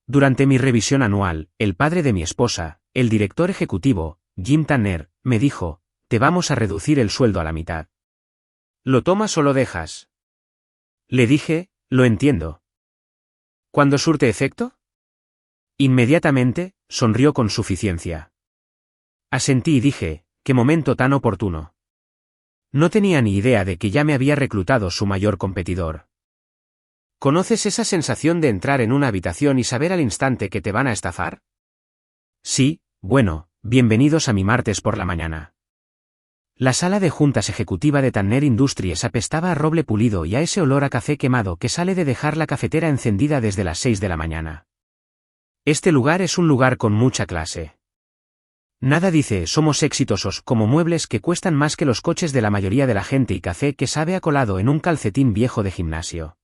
Durante mi revisión anual, el padre de mi esposa, el director ejecutivo, Jim Tanner, me dijo, te vamos a reducir el sueldo a la mitad. ¿Lo tomas o lo dejas? Le dije, lo entiendo. ¿Cuándo surte efecto? Inmediatamente, sonrió con suficiencia. Asentí y dije, qué momento tan oportuno. No tenía ni idea de que ya me había reclutado su mayor competidor. ¿Conoces esa sensación de entrar en una habitación y saber al instante que te van a estafar? Sí, bueno, bienvenidos a mi martes por la mañana. La sala de juntas ejecutiva de Tanner Industries apestaba a roble pulido y a ese olor a café quemado que sale de dejar la cafetera encendida desde las 6 de la mañana. Este lugar es un lugar con mucha clase. Nada dice somos exitosos como muebles que cuestan más que los coches de la mayoría de la gente y café que sabe a colado en un calcetín viejo de gimnasio.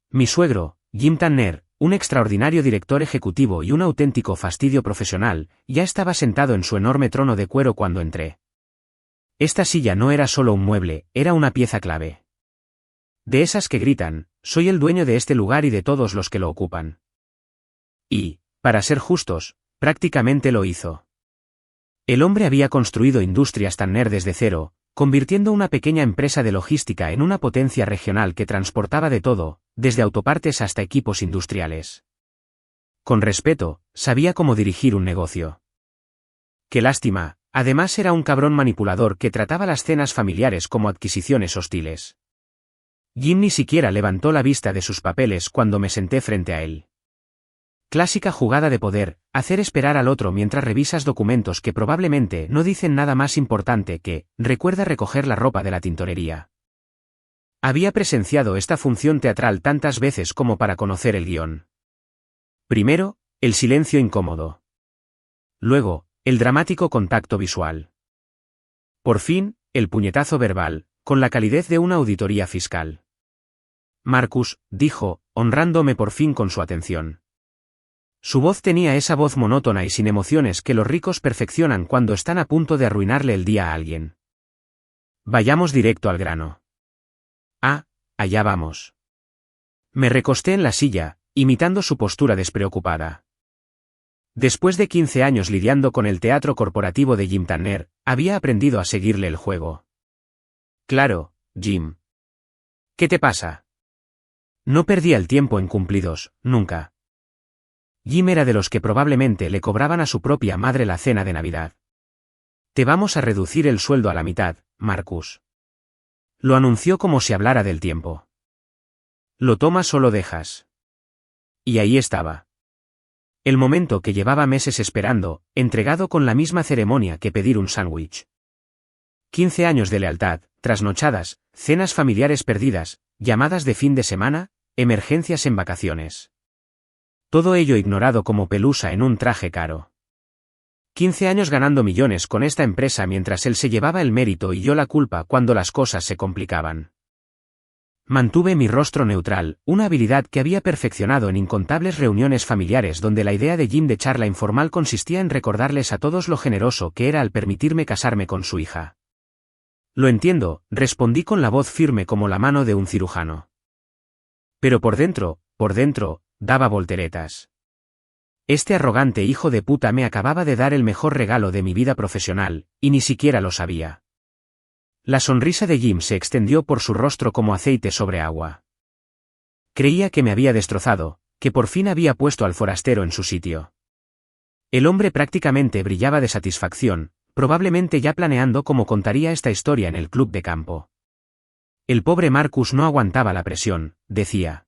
Mi suegro, Jim Tanner, un extraordinario director ejecutivo y un auténtico fastidio profesional, ya estaba sentado en su enorme trono de cuero cuando entré. Esta silla no era solo un mueble, era una pieza clave. De esas que gritan, soy el dueño de este lugar y de todos los que lo ocupan. Y, para ser justos, prácticamente lo hizo. El hombre había construido Industrias Tanner desde cero, convirtiendo una pequeña empresa de logística en una potencia regional que transportaba de todo, desde autopartes hasta equipos industriales. Con respeto, sabía cómo dirigir un negocio. Qué lástima, además era un cabrón manipulador que trataba las cenas familiares como adquisiciones hostiles. Jim ni siquiera levantó la vista de sus papeles cuando me senté frente a él. Clásica jugada de poder, hacer esperar al otro mientras revisas documentos que probablemente no dicen nada más importante que, recuerda recoger la ropa de la tintorería. Había presenciado esta función teatral tantas veces como para conocer el guión. Primero, el silencio incómodo. Luego, el dramático contacto visual. Por fin, el puñetazo verbal, con la calidez de una auditoría fiscal. Marcus, dijo, honrándome por fin con su atención. Su voz tenía esa voz monótona y sin emociones que los ricos perfeccionan cuando están a punto de arruinarle el día a alguien. Vayamos directo al grano. Ah, allá vamos. Me recosté en la silla, imitando su postura despreocupada. Después de 15 años lidiando con el teatro corporativo de Jim Tanner, había aprendido a seguirle el juego. Claro, Jim. ¿Qué te pasa? No perdía el tiempo en cumplidos, nunca. Jim era de los que probablemente le cobraban a su propia madre la cena de Navidad. Te vamos a reducir el sueldo a la mitad, Marcus. Lo anunció como si hablara del tiempo. ¿Lo tomas o lo dejas? Y ahí estaba. El momento que llevaba meses esperando, entregado con la misma ceremonia que pedir un sándwich. 15 años de lealtad, trasnochadas, cenas familiares perdidas, llamadas de fin de semana, emergencias en vacaciones. Todo ello ignorado como pelusa en un traje caro. 15 años ganando millones con esta empresa mientras él se llevaba el mérito y yo la culpa cuando las cosas se complicaban. Mantuve mi rostro neutral, una habilidad que había perfeccionado en incontables reuniones familiares donde la idea de Jim de charla informal consistía en recordarles a todos lo generoso que era al permitirme casarme con su hija. Lo entiendo, respondí con la voz firme como la mano de un cirujano. Pero por dentro, daba volteretas. Este arrogante hijo de puta me acababa de dar el mejor regalo de mi vida profesional, y ni siquiera lo sabía. La sonrisa de Jim se extendió por su rostro como aceite sobre agua. Creía que me había destrozado, que por fin había puesto al forastero en su sitio. El hombre prácticamente brillaba de satisfacción, probablemente ya planeando cómo contaría esta historia en el club de campo. El pobre Marcus no aguantaba la presión, decía.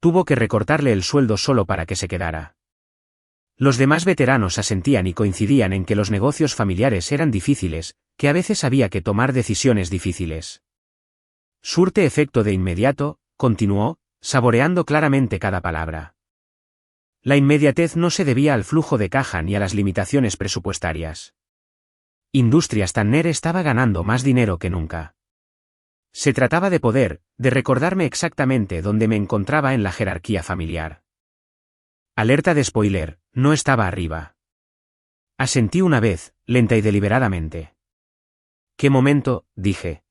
Tuvo que recortarle el sueldo solo para que se quedara. Los demás veteranos asentían y coincidían en que los negocios familiares eran difíciles, que a veces había que tomar decisiones difíciles. Surte efecto de inmediato, continuó, saboreando claramente cada palabra. La inmediatez no se debía al flujo de caja ni a las limitaciones presupuestarias. Industrias Tanner estaba ganando más dinero que nunca. Se trataba de poder, de recordarme exactamente dónde me encontraba en la jerarquía familiar. Alerta de spoiler, no estaba arriba. Asentí una vez, lenta y deliberadamente. ¿Qué momento?, dije.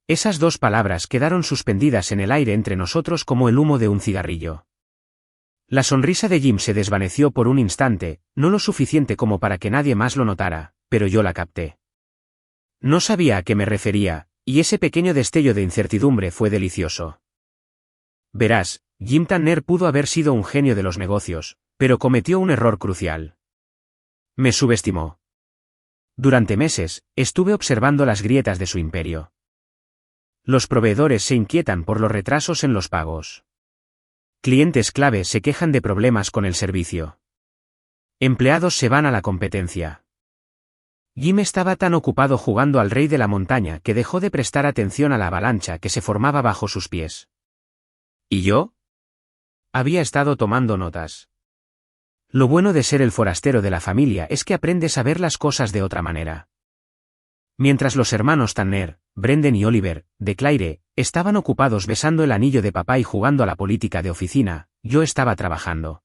Esas dos palabras quedaron suspendidas en el aire entre nosotros como el humo de un cigarrillo. La sonrisa de Jim se desvaneció por un instante, no lo suficiente como para que nadie más lo notara, pero yo la capté. No sabía a qué me refería, y ese pequeño destello de incertidumbre fue delicioso. Verás, Jim Tanner pudo haber sido un genio de los negocios, pero cometió un error crucial. Me subestimó. Durante meses, estuve observando las grietas de su imperio. Los proveedores se inquietan por los retrasos en los pagos. Clientes clave se quejan de problemas con el servicio. Empleados se van a la competencia. Jim estaba tan ocupado jugando al rey de la montaña que dejó de prestar atención a la avalancha que se formaba bajo sus pies. ¿Y yo? Había estado tomando notas. Lo bueno de ser el forastero de la familia es que aprendes a ver las cosas de otra manera. Mientras los hermanos Tanner, Brendan y Oliver, de Claire, estaban ocupados besando el anillo de papá y jugando a la política de oficina, yo estaba trabajando.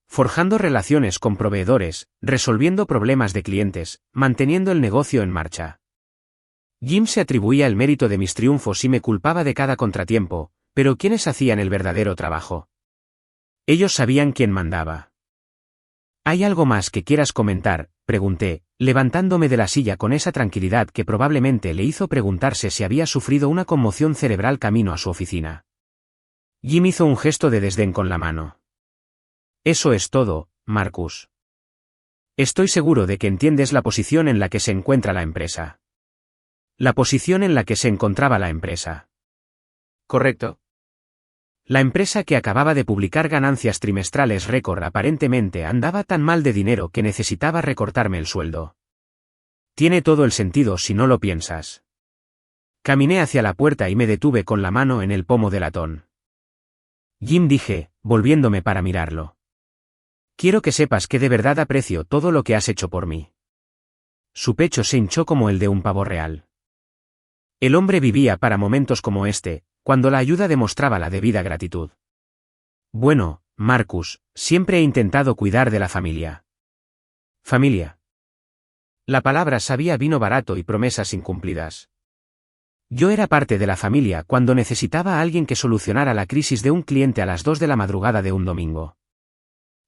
Forjando relaciones con proveedores, resolviendo problemas de clientes, manteniendo el negocio en marcha. Jim se atribuía el mérito de mis triunfos y me culpaba de cada contratiempo, pero ¿quiénes hacían el verdadero trabajo? Ellos sabían quién mandaba. ¿Hay algo más que quieras comentar?, pregunté, levantándome de la silla con esa tranquilidad que probablemente le hizo preguntarse si había sufrido una conmoción cerebral camino a su oficina. Jim hizo un gesto de desdén con la mano. Eso es todo, Marcus. Estoy seguro de que entiendes la posición en la que se encuentra la empresa. La posición en la que se encontraba la empresa. ¿Correcto? La empresa que acababa de publicar ganancias trimestrales récord aparentemente andaba tan mal de dinero que necesitaba recortarme el sueldo. Tiene todo el sentido si no lo piensas. Caminé hacia la puerta y me detuve con la mano en el pomo del latón. Jim, dije, volviéndome para mirarlo. Quiero que sepas que de verdad aprecio todo lo que has hecho por mí. Su pecho se hinchó como el de un pavo real. El hombre vivía para momentos como este, cuando la ayuda demostraba la debida gratitud. Bueno, Marcus, siempre he intentado cuidar de la familia. ¿Familia? La palabra sabía vino barato y promesas incumplidas. Yo era parte de la familia cuando necesitaba a alguien que solucionara la crisis de un cliente a las 2 de la madrugada de un domingo.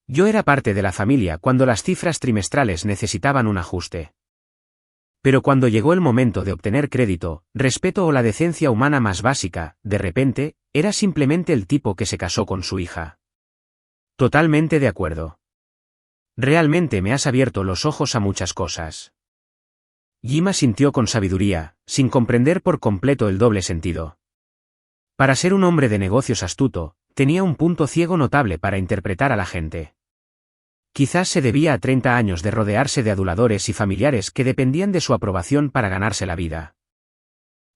Yo era parte de la familia cuando las cifras trimestrales necesitaban un ajuste. Pero cuando llegó el momento de obtener crédito, respeto o la decencia humana más básica, de repente, era simplemente el tipo que se casó con su hija. Totalmente de acuerdo. Realmente me has abierto los ojos a muchas cosas. Jim asintió con sabiduría, sin comprender por completo el doble sentido. Para ser un hombre de negocios astuto, tenía un punto ciego notable para interpretar a la gente. Quizás se debía a 30 años de rodearse de aduladores y familiares que dependían de su aprobación para ganarse la vida.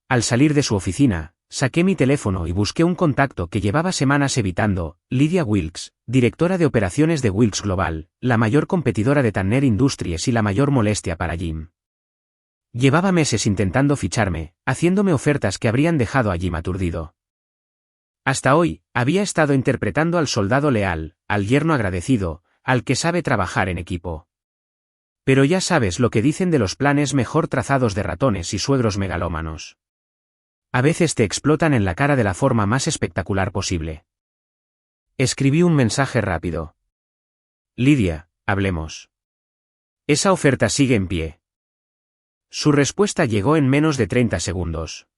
Al salir de su oficina, saqué mi teléfono y busqué un contacto que llevaba semanas evitando, Lydia Wilkes, directora de operaciones de Wilkes Global, la mayor competidora de Tanner Industries y la mayor molestia para Jim. Llevaba meses intentando ficharme, haciéndome ofertas que habrían dejado a Jim aturdido. Hasta hoy, había estado interpretando al soldado leal, al yerno agradecido, al que sabe trabajar en equipo. Pero ya sabes lo que dicen de los planes mejor trazados de ratones y suegros megalómanos. A veces te explotan en la cara de la forma más espectacular posible. Escribí un mensaje rápido. Lydia, hablemos. Esa oferta sigue en pie. Su respuesta llegó en menos de 30 segundos.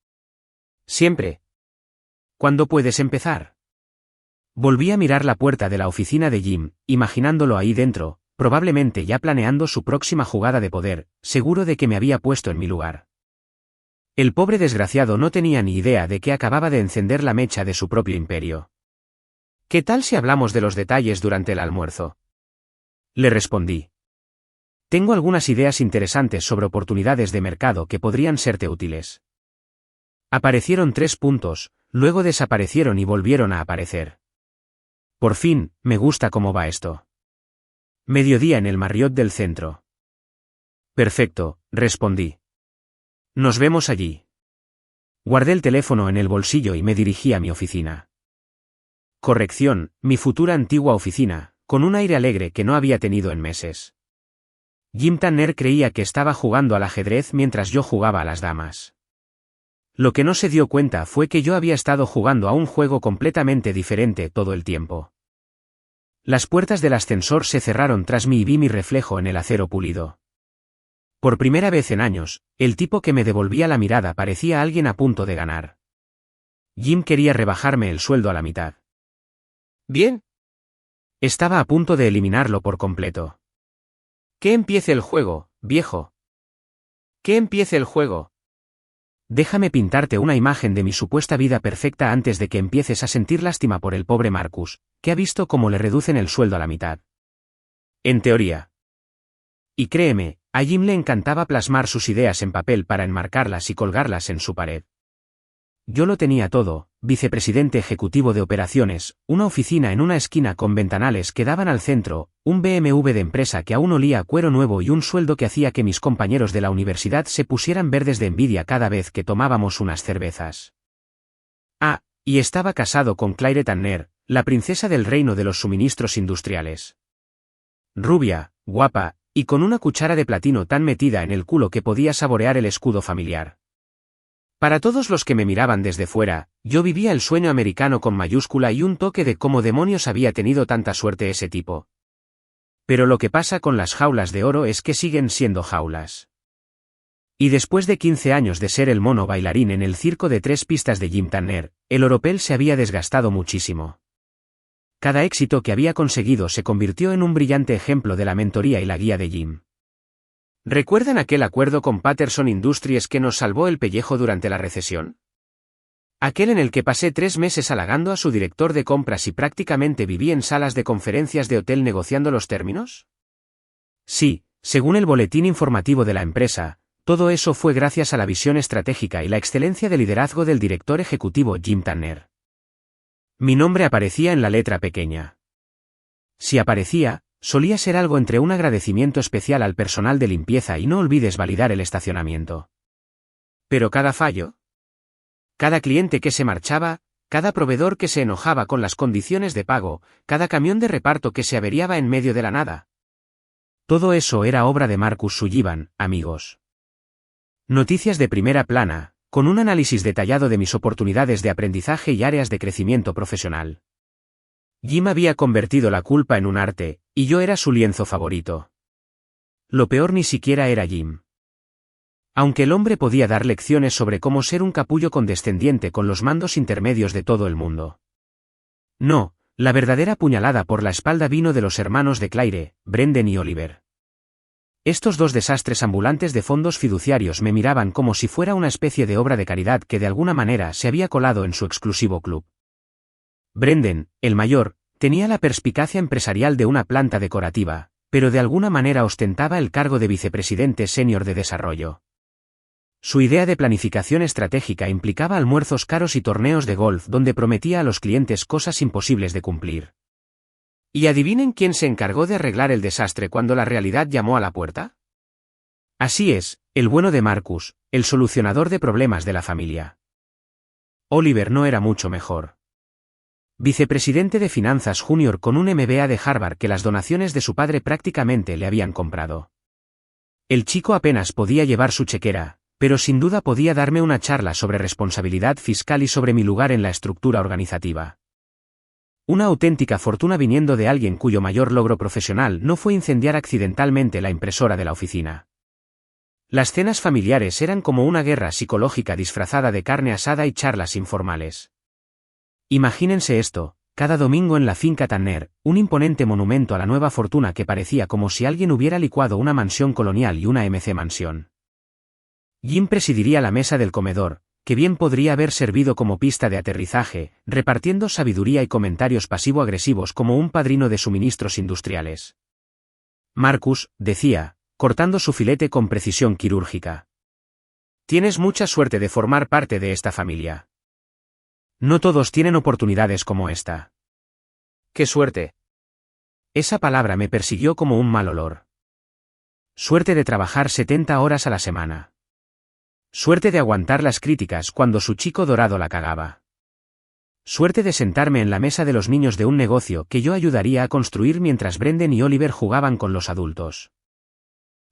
Siempre. ¿Cuándo puedes empezar? Volví a mirar la puerta de la oficina de Jim, imaginándolo ahí dentro, probablemente ya planeando su próxima jugada de poder, seguro de que me había puesto en mi lugar. El pobre desgraciado no tenía ni idea de que acababa de encender la mecha de su propio imperio. ¿Qué tal si hablamos de los detalles durante el almuerzo? Le respondí. Tengo algunas ideas interesantes sobre oportunidades de mercado que podrían serte útiles. Aparecieron 3 puntos, luego desaparecieron y volvieron a aparecer. Por fin, me gusta cómo va esto. Mediodía en el Marriott del centro. Perfecto, respondí. Nos vemos allí. Guardé el teléfono en el bolsillo y me dirigí a mi oficina. Corrección, mi futura antigua oficina, con un aire alegre que no había tenido en meses. Jim Tanner creía que estaba jugando al ajedrez mientras yo jugaba a las damas. Lo que no se dio cuenta fue que yo había estado jugando a un juego completamente diferente todo el tiempo. Las puertas del ascensor se cerraron tras mí y vi mi reflejo en el acero pulido. Por primera vez en años, el tipo que me devolvía la mirada parecía alguien a punto de ganar. Jim quería rebajarme el sueldo a la mitad. Bien. Estaba a punto de eliminarlo por completo. Que empiece el juego, viejo. Que empiece el juego. Déjame pintarte una imagen de mi supuesta vida perfecta antes de que empieces a sentir lástima por el pobre Marcus, que ha visto cómo le reducen el sueldo a la mitad. En teoría. Y créeme, a Jim le encantaba plasmar sus ideas en papel para enmarcarlas y colgarlas en su pared. Yo lo tenía todo: vicepresidente ejecutivo de operaciones, una oficina en una esquina con ventanales que daban al centro, un BMW de empresa que aún olía a cuero nuevo y un sueldo que hacía que mis compañeros de la universidad se pusieran verdes de envidia cada vez que tomábamos unas cervezas. Ah, y estaba casado con Claire Tanner, la princesa del reino de los suministros industriales. Rubia, guapa, y con una cuchara de platino tan metida en el culo que podía saborear el escudo familiar. Para todos los que me miraban desde fuera, yo vivía el sueño americano con mayúscula y un toque de cómo demonios había tenido tanta suerte ese tipo. Pero lo que pasa con las jaulas de oro es que siguen siendo jaulas. Y después de 15 años de ser el mono bailarín en el circo de 3 pistas de Jim Tanner, el oropel se había desgastado muchísimo. Cada éxito que había conseguido se convirtió en un brillante ejemplo de la mentoría y la guía de Jim. ¿Recuerdan aquel acuerdo con Patterson Industries que nos salvó el pellejo durante la recesión? Aquel en el que pasé 3 meses halagando a su director de compras y prácticamente viví en salas de conferencias de hotel negociando los términos. Sí, según el boletín informativo de la empresa, todo eso fue gracias a la visión estratégica y la excelencia de liderazgo del director ejecutivo Jim Tanner. Mi nombre aparecía en la letra pequeña. Si aparecía, solía ser algo entre un agradecimiento especial al personal de limpieza y no olvides validar el estacionamiento. Pero cada fallo, cada cliente que se marchaba, cada proveedor que se enojaba con las condiciones de pago, cada camión de reparto que se averiaba en medio de la nada. Todo eso era obra de Marcus Sullivan, amigos. Noticias de primera plana, con un análisis detallado de mis oportunidades de aprendizaje y áreas de crecimiento profesional. Jim había convertido la culpa en un arte, y yo era su lienzo favorito. Lo peor ni siquiera era Jim. Aunque el hombre podía dar lecciones sobre cómo ser un capullo condescendiente con los mandos intermedios de todo el mundo. No, la verdadera puñalada por la espalda vino de los hermanos de Claire, Brendan y Oliver. Estos dos desastres ambulantes de fondos fiduciarios me miraban como si fuera una especie de obra de caridad que de alguna manera se había colado en su exclusivo club. Brendan, el mayor, tenía la perspicacia empresarial de una planta decorativa, pero de alguna manera ostentaba el cargo de vicepresidente senior de desarrollo. Su idea de planificación estratégica implicaba almuerzos caros y torneos de golf donde prometía a los clientes cosas imposibles de cumplir. ¿Y adivinen quién se encargó de arreglar el desastre cuando la realidad llamó a la puerta? Así es, el bueno de Marcus, el solucionador de problemas de la familia. Oliver no era mucho mejor. Vicepresidente de Finanzas Junior con un MBA de Harvard que las donaciones de su padre prácticamente le habían comprado. El chico apenas podía llevar su chequera, pero sin duda podía darme una charla sobre responsabilidad fiscal y sobre mi lugar en la estructura organizativa. Una auténtica fortuna viniendo de alguien cuyo mayor logro profesional no fue incendiar accidentalmente la impresora de la oficina. Las cenas familiares eran como una guerra psicológica disfrazada de carne asada y charlas informales. Imagínense esto, cada domingo en la finca Tanner, un imponente monumento a la nueva fortuna que parecía como si alguien hubiera licuado una mansión colonial y una MC mansión. Jim presidiría la mesa del comedor, que bien podría haber servido como pista de aterrizaje, repartiendo sabiduría y comentarios pasivo-agresivos como un padrino de suministros industriales. Marcus, decía, cortando su filete con precisión quirúrgica. Tienes mucha suerte de formar parte de esta familia. No todos tienen oportunidades como esta. ¡Qué suerte! Esa palabra me persiguió como un mal olor. Suerte de trabajar 70 horas a la semana. Suerte de aguantar las críticas cuando su chico dorado la cagaba. Suerte de sentarme en la mesa de los niños de un negocio que yo ayudaría a construir mientras Brendan y Oliver jugaban con los adultos.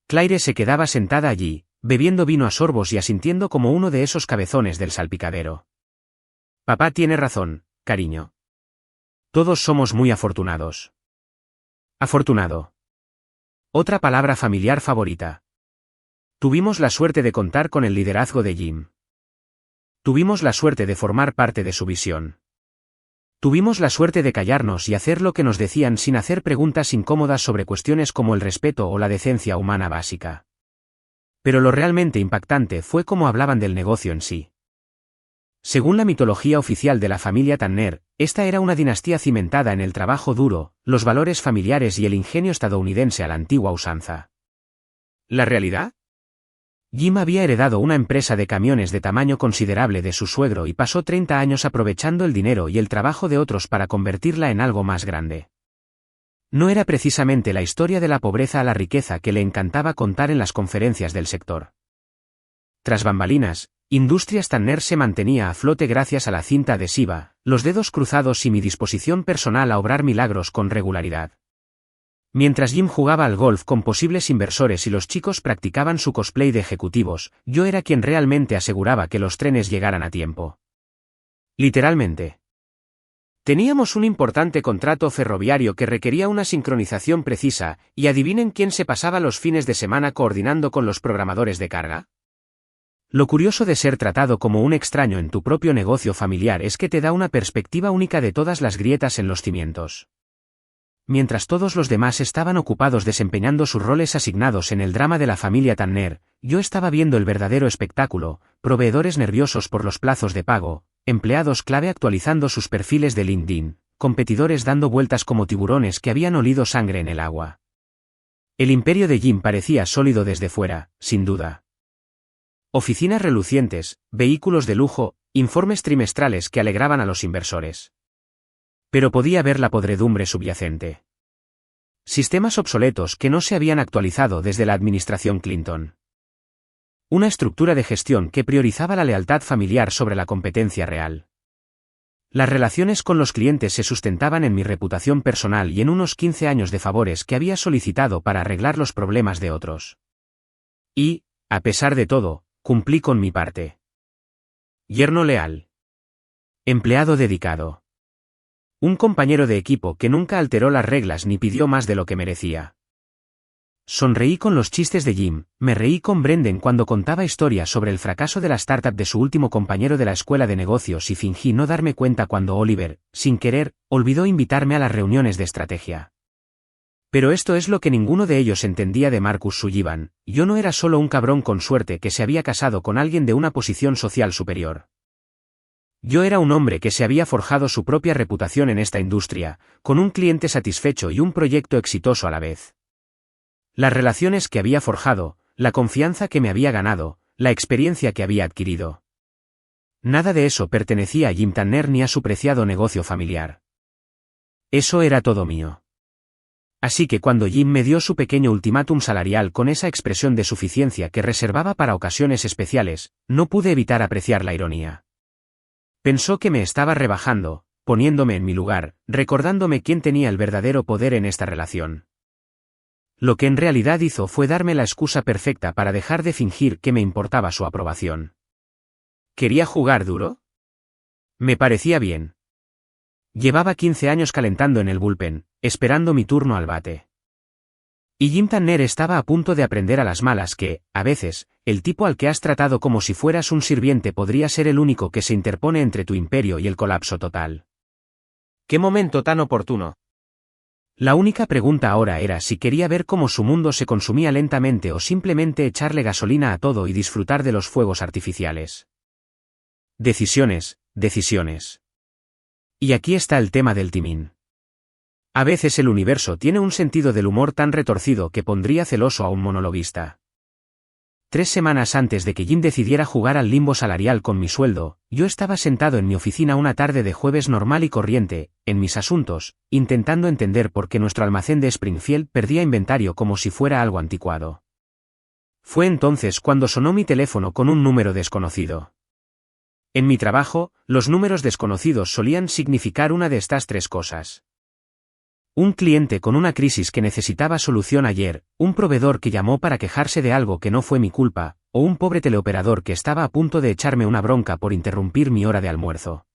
Claire se quedaba sentada allí, bebiendo vino a sorbos y asintiendo como uno de esos cabezones del salpicadero. Papá tiene razón, cariño. Todos somos muy afortunados. Afortunado. Otra palabra familiar favorita. Tuvimos la suerte de contar con el liderazgo de Jim. Tuvimos la suerte de formar parte de su visión. Tuvimos la suerte de callarnos y hacer lo que nos decían sin hacer preguntas incómodas sobre cuestiones como el respeto o la decencia humana básica. Pero lo realmente impactante fue cómo hablaban del negocio en sí. Según la mitología oficial de la familia Tanner, esta era una dinastía cimentada en el trabajo duro, los valores familiares y el ingenio estadounidense a la antigua usanza. ¿La realidad? Jim había heredado una empresa de camiones de tamaño considerable de su suegro y pasó 30 años aprovechando el dinero y el trabajo de otros para convertirla en algo más grande. No era precisamente la historia de la pobreza a la riqueza que le encantaba contar en las conferencias del sector. Tras bambalinas, Industrias Tanner se mantenía a flote gracias a la cinta adhesiva, los dedos cruzados y mi disposición personal a obrar milagros con regularidad. Mientras Jim jugaba al golf con posibles inversores y los chicos practicaban su cosplay de ejecutivos, yo era quien realmente aseguraba que los trenes llegaran a tiempo. Literalmente. Teníamos un importante contrato ferroviario que requería una sincronización precisa, y adivinen quién se pasaba los fines de semana coordinando con los programadores de carga. Lo curioso de ser tratado como un extraño en tu propio negocio familiar es que te da una perspectiva única de todas las grietas en los cimientos. Mientras todos los demás estaban ocupados desempeñando sus roles asignados en el drama de la familia Tanner, yo estaba viendo el verdadero espectáculo, proveedores nerviosos por los plazos de pago, empleados clave actualizando sus perfiles de LinkedIn, competidores dando vueltas como tiburones que habían olido sangre en el agua. El imperio de Jim parecía sólido desde fuera, sin duda. Oficinas relucientes, vehículos de lujo, informes trimestrales que alegraban a los inversores. Pero podía ver la podredumbre subyacente. Sistemas obsoletos que no se habían actualizado desde la administración Clinton. Una estructura de gestión que priorizaba la lealtad familiar sobre la competencia real. Las relaciones con los clientes se sustentaban en mi reputación personal y en unos 15 años de favores que había solicitado para arreglar los problemas de otros. Y, a pesar de todo, cumplí con mi parte. Yerno leal. Empleado dedicado. Un compañero de equipo que nunca alteró las reglas ni pidió más de lo que merecía. Sonreí con los chistes de Jim, me reí con Brendan cuando contaba historias sobre el fracaso de la startup de su último compañero de la escuela de negocios y fingí no darme cuenta cuando Oliver, sin querer, olvidó invitarme a las reuniones de estrategia. Pero esto es lo que ninguno de ellos entendía de Marcus Sullivan, yo no era solo un cabrón con suerte que se había casado con alguien de una posición social superior. Yo era un hombre que se había forjado su propia reputación en esta industria, con un cliente satisfecho y un proyecto exitoso a la vez. Las relaciones que había forjado, la confianza que me había ganado, la experiencia que había adquirido. Nada de eso pertenecía a Jim Tanner ni a su preciado negocio familiar. Eso era todo mío. Así que cuando Jim me dio su pequeño ultimátum salarial con esa expresión de suficiencia que reservaba para ocasiones especiales, no pude evitar apreciar la ironía. Pensó que me estaba rebajando, poniéndome en mi lugar, recordándome quién tenía el verdadero poder en esta relación. Lo que en realidad hizo fue darme la excusa perfecta para dejar de fingir que me importaba su aprobación. ¿Quería jugar duro? Me parecía bien. Llevaba 15 años calentando en el bullpen, esperando mi turno al bate. Y Jim Tanner estaba a punto de aprender a las malas que, a veces, el tipo al que has tratado como si fueras un sirviente podría ser el único que se interpone entre tu imperio y el colapso total. ¡Qué momento tan oportuno! La única pregunta ahora era si quería ver cómo su mundo se consumía lentamente o simplemente echarle gasolina a todo y disfrutar de los fuegos artificiales. Decisiones, decisiones. Y aquí está el tema del timing. A veces el universo tiene un sentido del humor tan retorcido que pondría celoso a un monologuista. 3 semanas antes de que Jim decidiera jugar al limbo salarial con mi sueldo, yo estaba sentado en mi oficina una tarde de jueves normal y corriente, en mis asuntos, intentando entender por qué nuestro almacén de Springfield perdía inventario como si fuera algo anticuado. Fue entonces cuando sonó mi teléfono con un número desconocido. En mi trabajo, los números desconocidos solían significar una de estas 3 cosas. Un cliente con una crisis que necesitaba solución ayer, un proveedor que llamó para quejarse de algo que no fue mi culpa, o un pobre teleoperador que estaba a punto de echarme una bronca por interrumpir mi hora de almuerzo.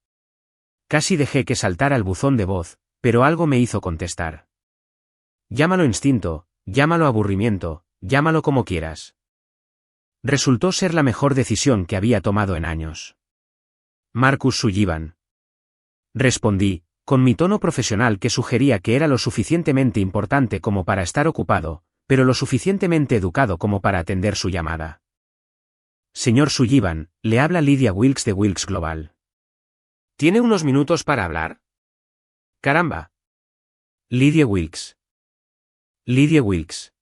Casi dejé que saltara el buzón de voz, pero algo me hizo contestar. Llámalo instinto, llámalo aburrimiento, llámalo como quieras. Resultó ser la mejor decisión que había tomado en años. Marcus Sullivan. Respondí, con mi tono profesional que sugería que era lo suficientemente importante como para estar ocupado, pero lo suficientemente educado como para atender su llamada. Señor Sullivan, le habla Lydia Wilkes de Wilkes Global. ¿Tiene unos minutos para hablar? Caramba. Lydia Wilkes. Lydia Wilkes.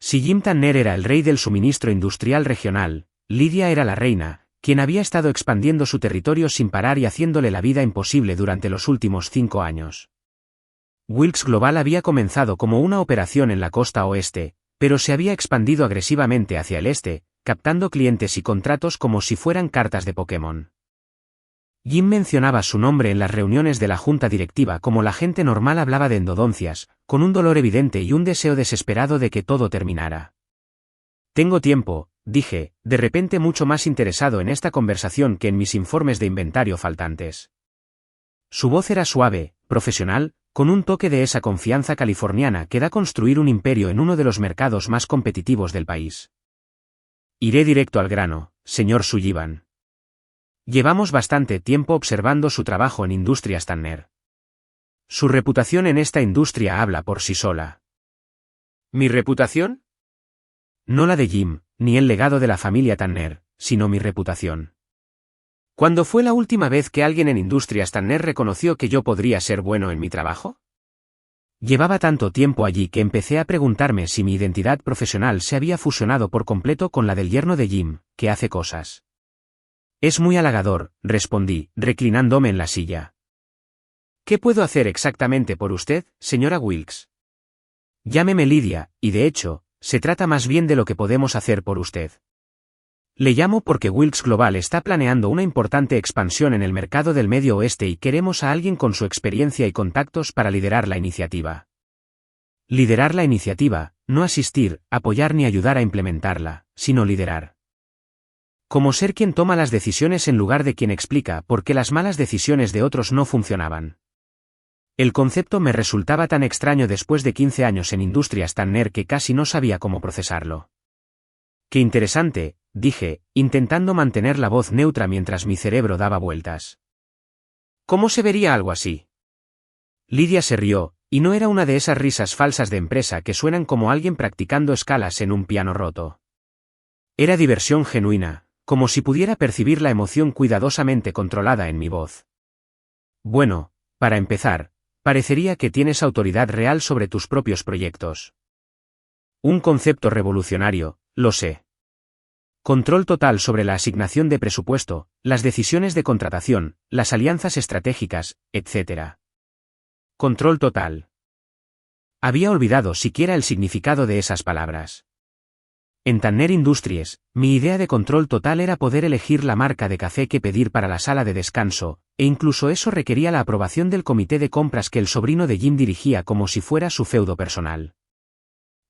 Si Jim Tanner era el rey del suministro industrial regional, Lydia era la reina, quien había estado expandiendo su territorio sin parar y haciéndole la vida imposible durante los últimos 5 años. Wilkes Global había comenzado como una operación en la costa oeste, pero se había expandido agresivamente hacia el este, captando clientes y contratos como si fueran cartas de Pokémon. Jim mencionaba su nombre en las reuniones de la junta directiva como la gente normal hablaba de endodoncias, con un dolor evidente y un deseo desesperado de que todo terminara. Tengo tiempo, dije, de repente mucho más interesado en esta conversación que en mis informes de inventario faltantes. Su voz era suave, profesional, con un toque de esa confianza californiana que da construir un imperio en uno de los mercados más competitivos del país. Iré directo al grano, señor Sullivan. Llevamos bastante tiempo observando su trabajo en Industrias Tanner. Su reputación en esta industria habla por sí sola. ¿Mi reputación? No la de Jim, ni el legado de la familia Tanner, sino mi reputación. ¿Cuándo fue la última vez que alguien en Industrias Tanner reconoció que yo podría ser bueno en mi trabajo? Llevaba tanto tiempo allí que empecé a preguntarme si mi identidad profesional se había fusionado por completo con la del yerno de Jim, que hace cosas. Es muy halagador, respondí, reclinándome en la silla. ¿Qué puedo hacer exactamente por usted, señora Wilkes? Llámeme Lydia, y de hecho, se trata más bien de lo que podemos hacer por usted. Le llamo porque Wilkes Global está planeando una importante expansión en el mercado del Medio Oeste y queremos a alguien con su experiencia y contactos para liderar la iniciativa. Liderar la iniciativa, no asistir, apoyar ni ayudar a implementarla, sino liderar. Como ser quien toma las decisiones en lugar de quien explica por qué las malas decisiones de otros no funcionaban. El concepto me resultaba tan extraño después de 15 años en Industrias Tanner que casi no sabía cómo procesarlo. Qué interesante, dije, intentando mantener la voz neutra mientras mi cerebro daba vueltas. ¿Cómo se vería algo así? Lydia se rió, y no era una de esas risas falsas de empresa que suenan como alguien practicando escalas en un piano roto. Era diversión genuina, como si pudiera percibir la emoción cuidadosamente controlada en mi voz. Bueno, para empezar, parecería que tienes autoridad real sobre tus propios proyectos. Un concepto revolucionario, lo sé. Control total sobre la asignación de presupuesto, las decisiones de contratación, las alianzas estratégicas, etc. Control total. Había olvidado siquiera el significado de esas palabras. En Tanner Industries, mi idea de control total era poder elegir la marca de café que pedir para la sala de descanso, e incluso eso requería la aprobación del comité de compras que el sobrino de Jim dirigía como si fuera su feudo personal.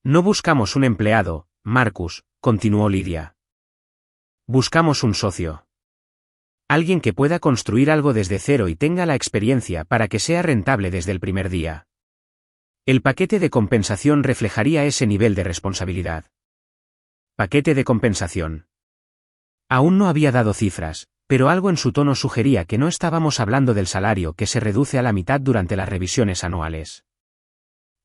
No buscamos un empleado, Marcus, continuó Lydia. Buscamos un socio. Alguien que pueda construir algo desde cero y tenga la experiencia para que sea rentable desde el primer día. El paquete de compensación reflejaría ese nivel de responsabilidad. Paquete de compensación. Aún no había dado cifras, pero algo en su tono sugería que no estábamos hablando del salario que se reduce a la mitad durante las revisiones anuales.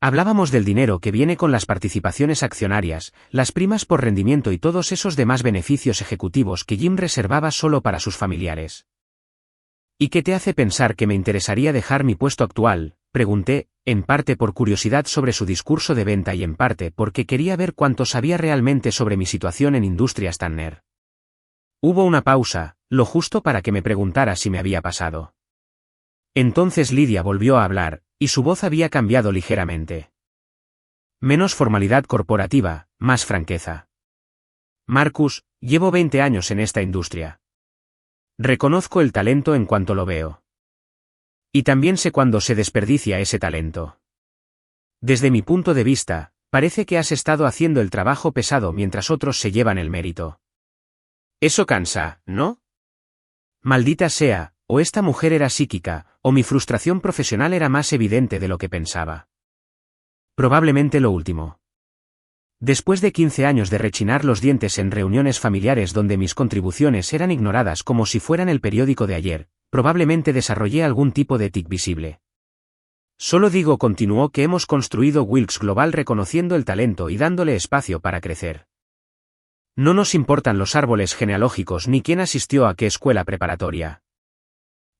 Hablábamos del dinero que viene con las participaciones accionarias, las primas por rendimiento y todos esos demás beneficios ejecutivos que Jim reservaba solo para sus familiares. ¿Y qué te hace pensar que me interesaría dejar mi puesto actual?, pregunté, en parte por curiosidad sobre su discurso de venta y en parte porque quería ver cuánto sabía realmente sobre mi situación en Industrias Tanner. Hubo una pausa, lo justo para que me preguntara si me había pasado. Entonces Lydia volvió a hablar, y su voz había cambiado ligeramente. Menos formalidad corporativa, más franqueza. Marcus, llevo 20 años en esta industria. Reconozco el talento en cuanto lo veo. Y también sé cuándo se desperdicia ese talento. Desde mi punto de vista, parece que has estado haciendo el trabajo pesado mientras otros se llevan el mérito. Eso cansa, ¿no? Maldita sea, o esta mujer era psíquica, o mi frustración profesional era más evidente de lo que pensaba. Probablemente lo último. Después de 15 años de rechinar los dientes en reuniones familiares donde mis contribuciones eran ignoradas como si fueran el periódico de ayer, probablemente desarrollé algún tipo de tic visible. Solo digo, continuó, que hemos construido Wilks Global reconociendo el talento y dándole espacio para crecer. No nos importan los árboles genealógicos ni quién asistió a qué escuela preparatoria.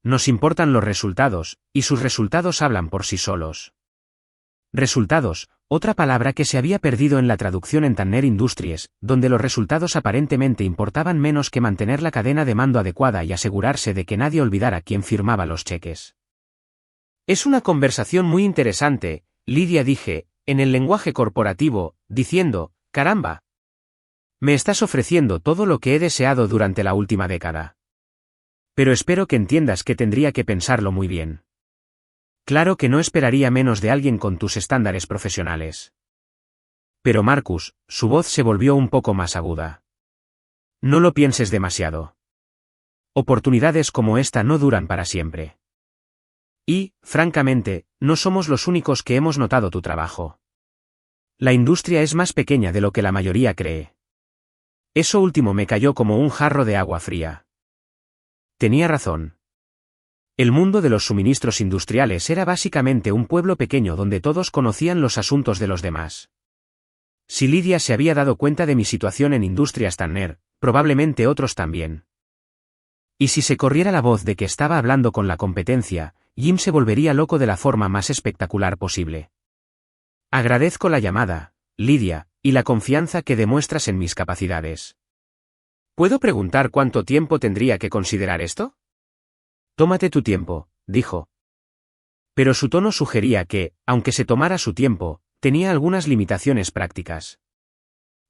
Nos importan los resultados, y sus resultados hablan por sí solos. Resultados, otra palabra que se había perdido en la traducción en Tanner Industries, donde los resultados aparentemente importaban menos que mantener la cadena de mando adecuada y asegurarse de que nadie olvidara quién firmaba los cheques. Es una conversación muy interesante, Lidia, dije, en el lenguaje corporativo, diciendo, caramba. Me estás ofreciendo todo lo que he deseado durante la última década. Pero espero que entiendas que tendría que pensarlo muy bien. Claro que no esperaría menos de alguien con tus estándares profesionales. Pero Marcus, su voz se volvió un poco más aguda. No lo pienses demasiado. Oportunidades como esta no duran para siempre. Y, francamente, no somos los únicos que hemos notado tu trabajo. La industria es más pequeña de lo que la mayoría cree. Eso último me cayó como un jarro de agua fría. Tenía razón. El mundo de los suministros industriales era básicamente un pueblo pequeño donde todos conocían los asuntos de los demás. Si Lidia se había dado cuenta de mi situación en Industrias Tanner, probablemente otros también. Y si se corriera la voz de que estaba hablando con la competencia, Jim se volvería loco de la forma más espectacular posible. Agradezco la llamada, Lidia, y la confianza que demuestras en mis capacidades. ¿Puedo preguntar cuánto tiempo tendría que considerar esto? Tómate tu tiempo, dijo. Pero su tono sugería que, aunque se tomara su tiempo, tenía algunas limitaciones prácticas.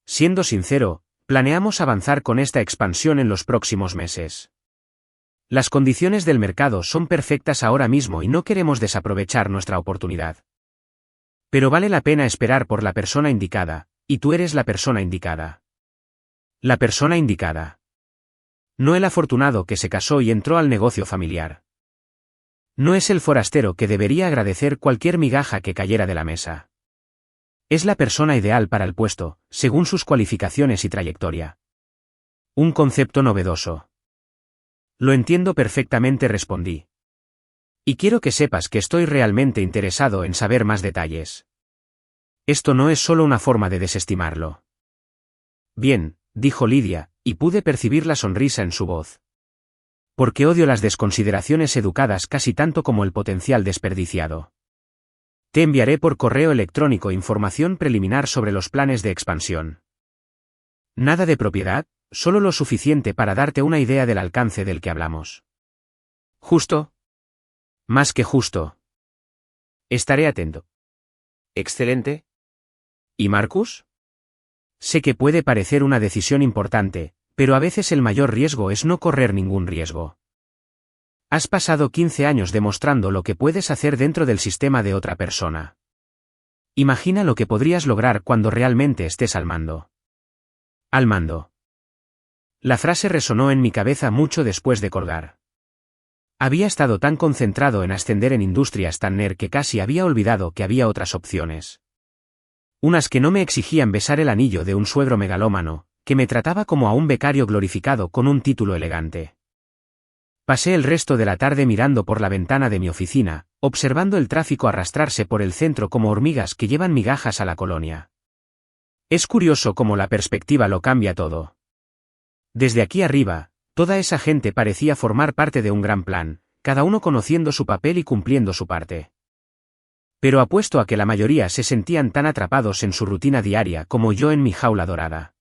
Siendo sincero, planeamos avanzar con esta expansión en los próximos meses. Las condiciones del mercado son perfectas ahora mismo y no queremos desaprovechar nuestra oportunidad. Pero vale la pena esperar por la persona indicada, y tú eres la persona indicada. La persona indicada. No el afortunado que se casó y entró al negocio familiar. No es el forastero que debería agradecer cualquier migaja que cayera de la mesa. Es la persona ideal para el puesto, según sus cualificaciones y trayectoria. Un concepto novedoso. Lo entiendo perfectamente, respondí. Y quiero que sepas que estoy realmente interesado en saber más detalles. Esto no es solo una forma de desestimarlo. Bien, dijo Lidia, y pude percibir la sonrisa en su voz. Porque odio las desconsideraciones educadas casi tanto como el potencial desperdiciado. Te enviaré por correo electrónico información preliminar sobre los planes de expansión. Nada de propiedad, solo lo suficiente para darte una idea del alcance del que hablamos. ¿Justo? Más que justo. Estaré atento. Excelente. ¿Y Marcus? Sé que puede parecer una decisión importante, pero a veces el mayor riesgo es no correr ningún riesgo. Has pasado 15 años demostrando lo que puedes hacer dentro del sistema de otra persona. Imagina lo que podrías lograr cuando realmente estés al mando. Al mando. La frase resonó en mi cabeza mucho después de colgar. Había estado tan concentrado en ascender en Industrias Tanner que casi había olvidado que había otras opciones. Unas que no me exigían besar el anillo de un suegro megalómano, que me trataba como a un becario glorificado con un título elegante. Pasé el resto de la tarde mirando por la ventana de mi oficina, observando el tráfico arrastrarse por el centro como hormigas que llevan migajas a la colonia. Es curioso cómo la perspectiva lo cambia todo. Desde aquí arriba, toda esa gente parecía formar parte de un gran plan, cada uno conociendo su papel y cumpliendo su parte. Pero apuesto a que la mayoría se sentían tan atrapados en su rutina diaria como yo en mi jaula dorada.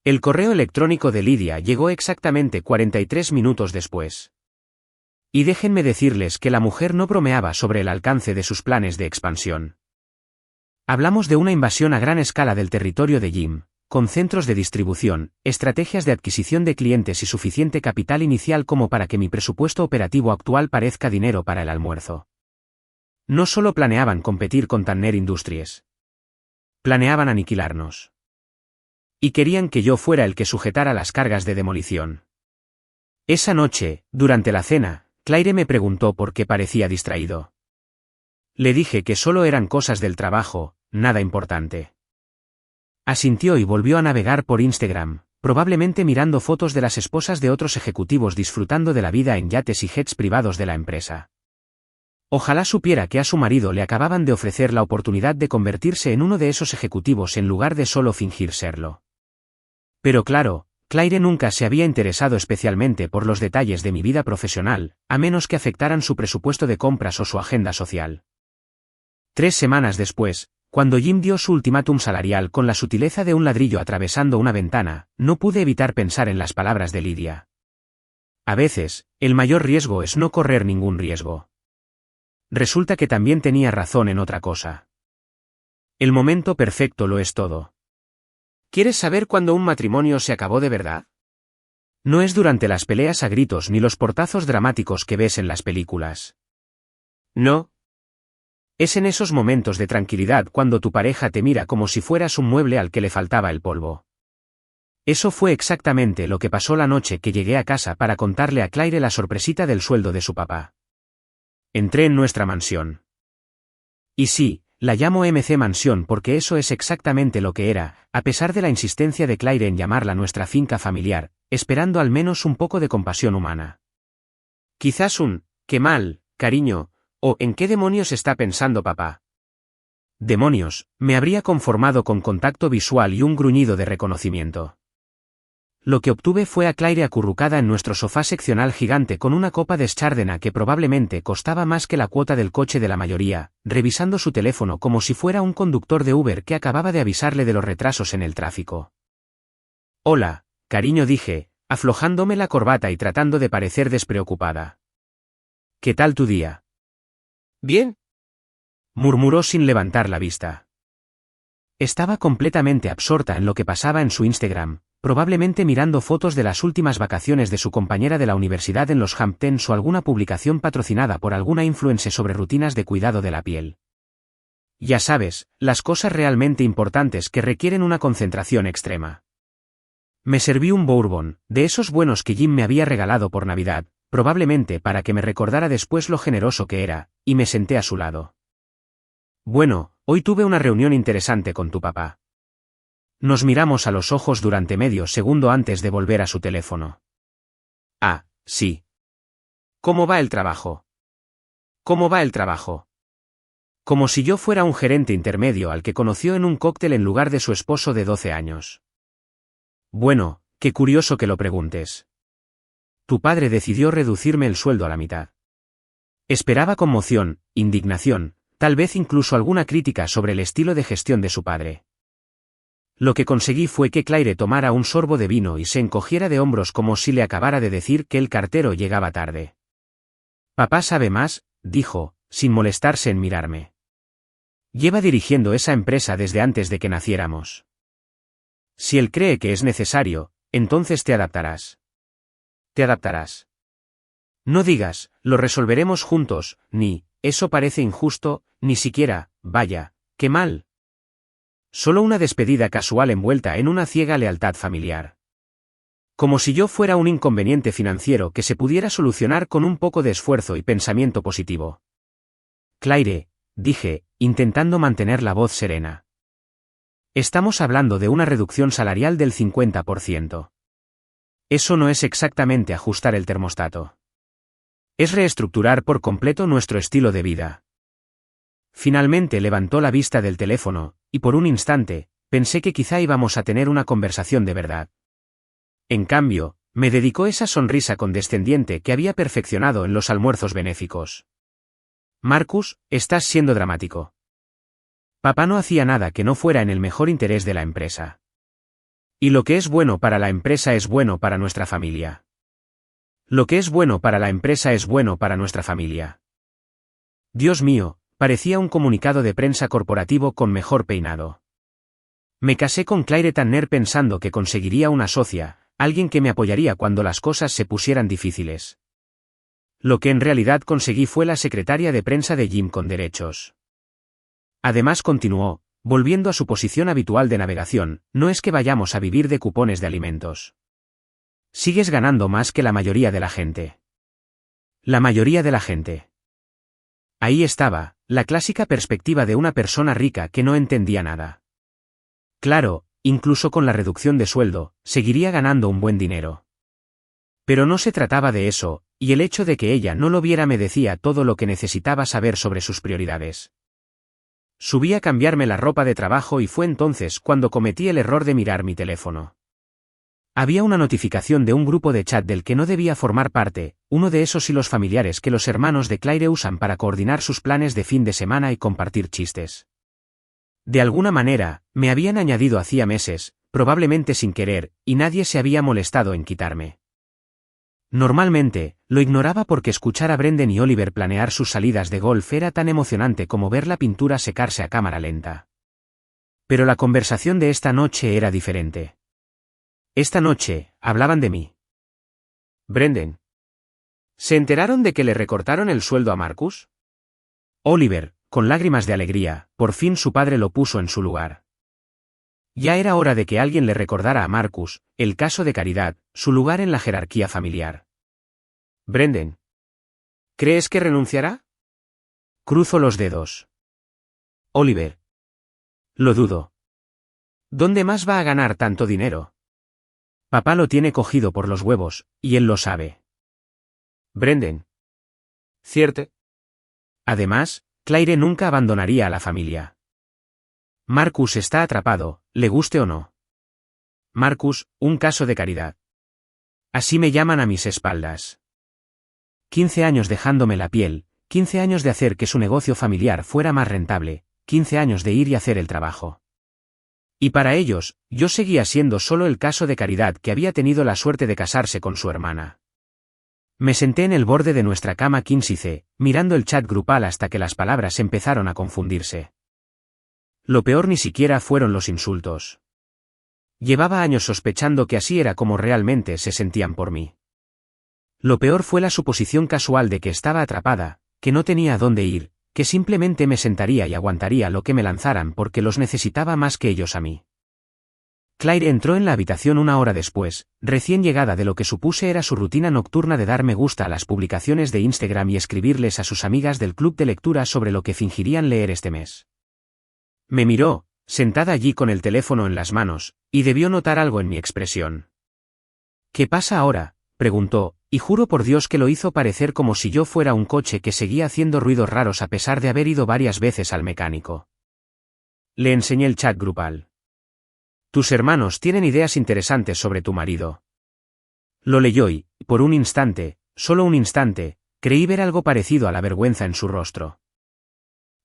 El correo electrónico de Lidia llegó exactamente 43 minutos después. Y déjenme decirles que la mujer no bromeaba sobre el alcance de sus planes de expansión. Hablamos de una invasión a gran escala del territorio de Jim, con centros de distribución, estrategias de adquisición de clientes y suficiente capital inicial como para que mi presupuesto operativo actual parezca dinero para el almuerzo. No solo planeaban competir con Tanner Industries. Planeaban aniquilarnos. Y querían que yo fuera el que sujetara las cargas de demolición. Esa noche, durante la cena, Claire me preguntó por qué parecía distraído. Le dije que solo eran cosas del trabajo, nada importante. Asintió y volvió a navegar por Instagram, probablemente mirando fotos de las esposas de otros ejecutivos disfrutando de la vida en yates y jets privados de la empresa. Ojalá supiera que a su marido le acababan de ofrecer la oportunidad de convertirse en uno de esos ejecutivos en lugar de solo fingir serlo. Pero claro, Claire nunca se había interesado especialmente por los detalles de mi vida profesional, a menos que afectaran su presupuesto de compras o su agenda social. 3 semanas después, cuando Jim dio su ultimátum salarial con la sutileza de un ladrillo atravesando una ventana, no pude evitar pensar en las palabras de Lydia. A veces, el mayor riesgo es no correr ningún riesgo. Resulta que también tenía razón en otra cosa. El momento perfecto lo es todo. ¿Quieres saber cuándo un matrimonio se acabó de verdad? No es durante las peleas a gritos ni los portazos dramáticos que ves en las películas. No. Es en esos momentos de tranquilidad cuando tu pareja te mira como si fueras un mueble al que le faltaba el polvo. Eso fue exactamente lo que pasó la noche que llegué a casa para contarle a Claire la sorpresita del sueldo de su papá. Entré en nuestra mansión. Y sí, la llamo MC Mansión porque eso es exactamente lo que era, a pesar de la insistencia de Claire en llamarla nuestra finca familiar, esperando al menos un poco de compasión humana. Quizás un, qué mal, cariño, o ¿en qué demonios está pensando papá? Demonios, me habría conformado con contacto visual y un gruñido de reconocimiento. Lo que obtuve fue a Claire acurrucada en nuestro sofá seccional gigante con una copa de Chardonnay que probablemente costaba más que la cuota del coche de la mayoría, revisando su teléfono como si fuera un conductor de Uber que acababa de avisarle de los retrasos en el tráfico. Hola, cariño, dije, aflojándome la corbata y tratando de parecer despreocupada. ¿Qué tal tu día? Bien, murmuró sin levantar la vista. Estaba completamente absorta en lo que pasaba en su Instagram, probablemente mirando fotos de las últimas vacaciones de su compañera de la universidad en los Hamptons o alguna publicación patrocinada por alguna influencer sobre rutinas de cuidado de la piel. Ya sabes, las cosas realmente importantes que requieren una concentración extrema. Me serví un bourbon, de esos buenos que Jim me había regalado por Navidad, probablemente para que me recordara después lo generoso que era, y me senté a su lado. Bueno, hoy tuve una reunión interesante con tu papá. Nos miramos a los ojos durante medio segundo antes de volver a su teléfono. Ah, sí. ¿Cómo va el trabajo? ¿Cómo va el trabajo? Como si yo fuera un gerente intermedio al que conoció en un cóctel en lugar de su esposo de 12 años. Bueno, qué curioso que lo preguntes. Tu padre decidió reducirme el sueldo a la mitad. Esperaba conmoción, indignación, tal vez incluso alguna crítica sobre el estilo de gestión de su padre. Lo que conseguí fue que Claire tomara un sorbo de vino y se encogiera de hombros como si le acabara de decir que el cartero llegaba tarde. Papá sabe más, dijo, sin molestarse en mirarme. Lleva dirigiendo esa empresa desde antes de que naciéramos. Si él cree que es necesario, entonces te adaptarás. Te adaptarás. No digas, lo resolveremos juntos, ni, eso parece injusto, ni siquiera, vaya, qué mal. Solo una despedida casual envuelta en una ciega lealtad familiar. Como si yo fuera un inconveniente financiero que se pudiera solucionar con un poco de esfuerzo y pensamiento positivo. Claire, dije, intentando mantener la voz serena. Estamos hablando de una reducción salarial del 50%. Eso no es exactamente ajustar el termostato. Es reestructurar por completo nuestro estilo de vida. Finalmente levantó la vista del teléfono, y por un instante, pensé que quizá íbamos a tener una conversación de verdad. En cambio, me dedicó esa sonrisa condescendiente que había perfeccionado en los almuerzos benéficos. Marcus, estás siendo dramático. Papá no hacía nada que no fuera en el mejor interés de la empresa. Y lo que es bueno para la empresa es bueno para nuestra familia. Lo que es bueno para la empresa es bueno para nuestra familia. Dios mío, parecía un comunicado de prensa corporativo con mejor peinado. Me casé con Claire Tanner pensando que conseguiría una socia, alguien que me apoyaría cuando las cosas se pusieran difíciles. Lo que en realidad conseguí fue la secretaria de prensa de Jim con derechos. Además continuó, volviendo a su posición habitual de navegación, no es que vayamos a vivir de cupones de alimentos. Sigues ganando más que la mayoría de la gente. La mayoría de la gente. Ahí estaba, la clásica perspectiva de una persona rica que no entendía nada. Claro, incluso con la reducción de sueldo, seguiría ganando un buen dinero. Pero no se trataba de eso, y el hecho de que ella no lo viera me decía todo lo que necesitaba saber sobre sus prioridades. Subí a cambiarme la ropa de trabajo y fue entonces cuando cometí el error de mirar mi teléfono. Había una notificación de un grupo de chat del que no debía formar parte, uno de esos hilos familiares que los hermanos de Claire usan para coordinar sus planes de fin de semana y compartir chistes. De alguna manera, me habían añadido hacía meses, probablemente sin querer, y nadie se había molestado en quitarme. Normalmente, lo ignoraba porque escuchar a Brendan y Oliver planear sus salidas de golf era tan emocionante como ver la pintura secarse a cámara lenta. Pero la conversación de esta noche era diferente. Esta noche, hablaban de mí. Brendan. ¿Se enteraron de que le recortaron el sueldo a Marcus? Oliver, con lágrimas de alegría, por fin su padre lo puso en su lugar. Ya era hora de que alguien le recordara a Marcus, el caso de Caridad, su lugar en la jerarquía familiar. Brendan. ¿Crees que renunciará? Cruzo los dedos. Oliver. Lo dudo. ¿Dónde más va a ganar tanto dinero? Papá lo tiene cogido por los huevos, y él lo sabe. Brendan. ¿Cierto? Además, Claire nunca abandonaría a la familia. Marcus está atrapado, le guste o no. Marcus, un caso de caridad. Así me llaman a mis espaldas. 15 años dejándome la piel, 15 años de hacer que su negocio familiar fuera más rentable, 15 años de ir y hacer el trabajo. Y para ellos, yo seguía siendo solo el caso de caridad que había tenido la suerte de casarse con su hermana. Me senté en el borde de nuestra cama quince, mirando el chat grupal hasta que las palabras empezaron a confundirse. Lo peor ni siquiera fueron los insultos. Llevaba años sospechando que así era como realmente se sentían por mí. Lo peor fue la suposición casual de que estaba atrapada, que no tenía a dónde ir, que simplemente me sentaría y aguantaría lo que me lanzaran porque los necesitaba más que ellos a mí. Claire entró en la habitación una hora después, recién llegada de lo que supuse era su rutina nocturna de dar me gusta a las publicaciones de Instagram y escribirles a sus amigas del club de lectura sobre lo que fingirían leer este mes. Me miró, sentada allí con el teléfono en las manos, y debió notar algo en mi expresión. ¿Qué pasa ahora?, preguntó, y juro por Dios que lo hizo parecer como si yo fuera un coche que seguía haciendo ruidos raros a pesar de haber ido varias veces al mecánico. Le enseñé el chat grupal. Tus hermanos tienen ideas interesantes sobre tu marido. Lo leyó y, por un instante, solo un instante, creí ver algo parecido a la vergüenza en su rostro.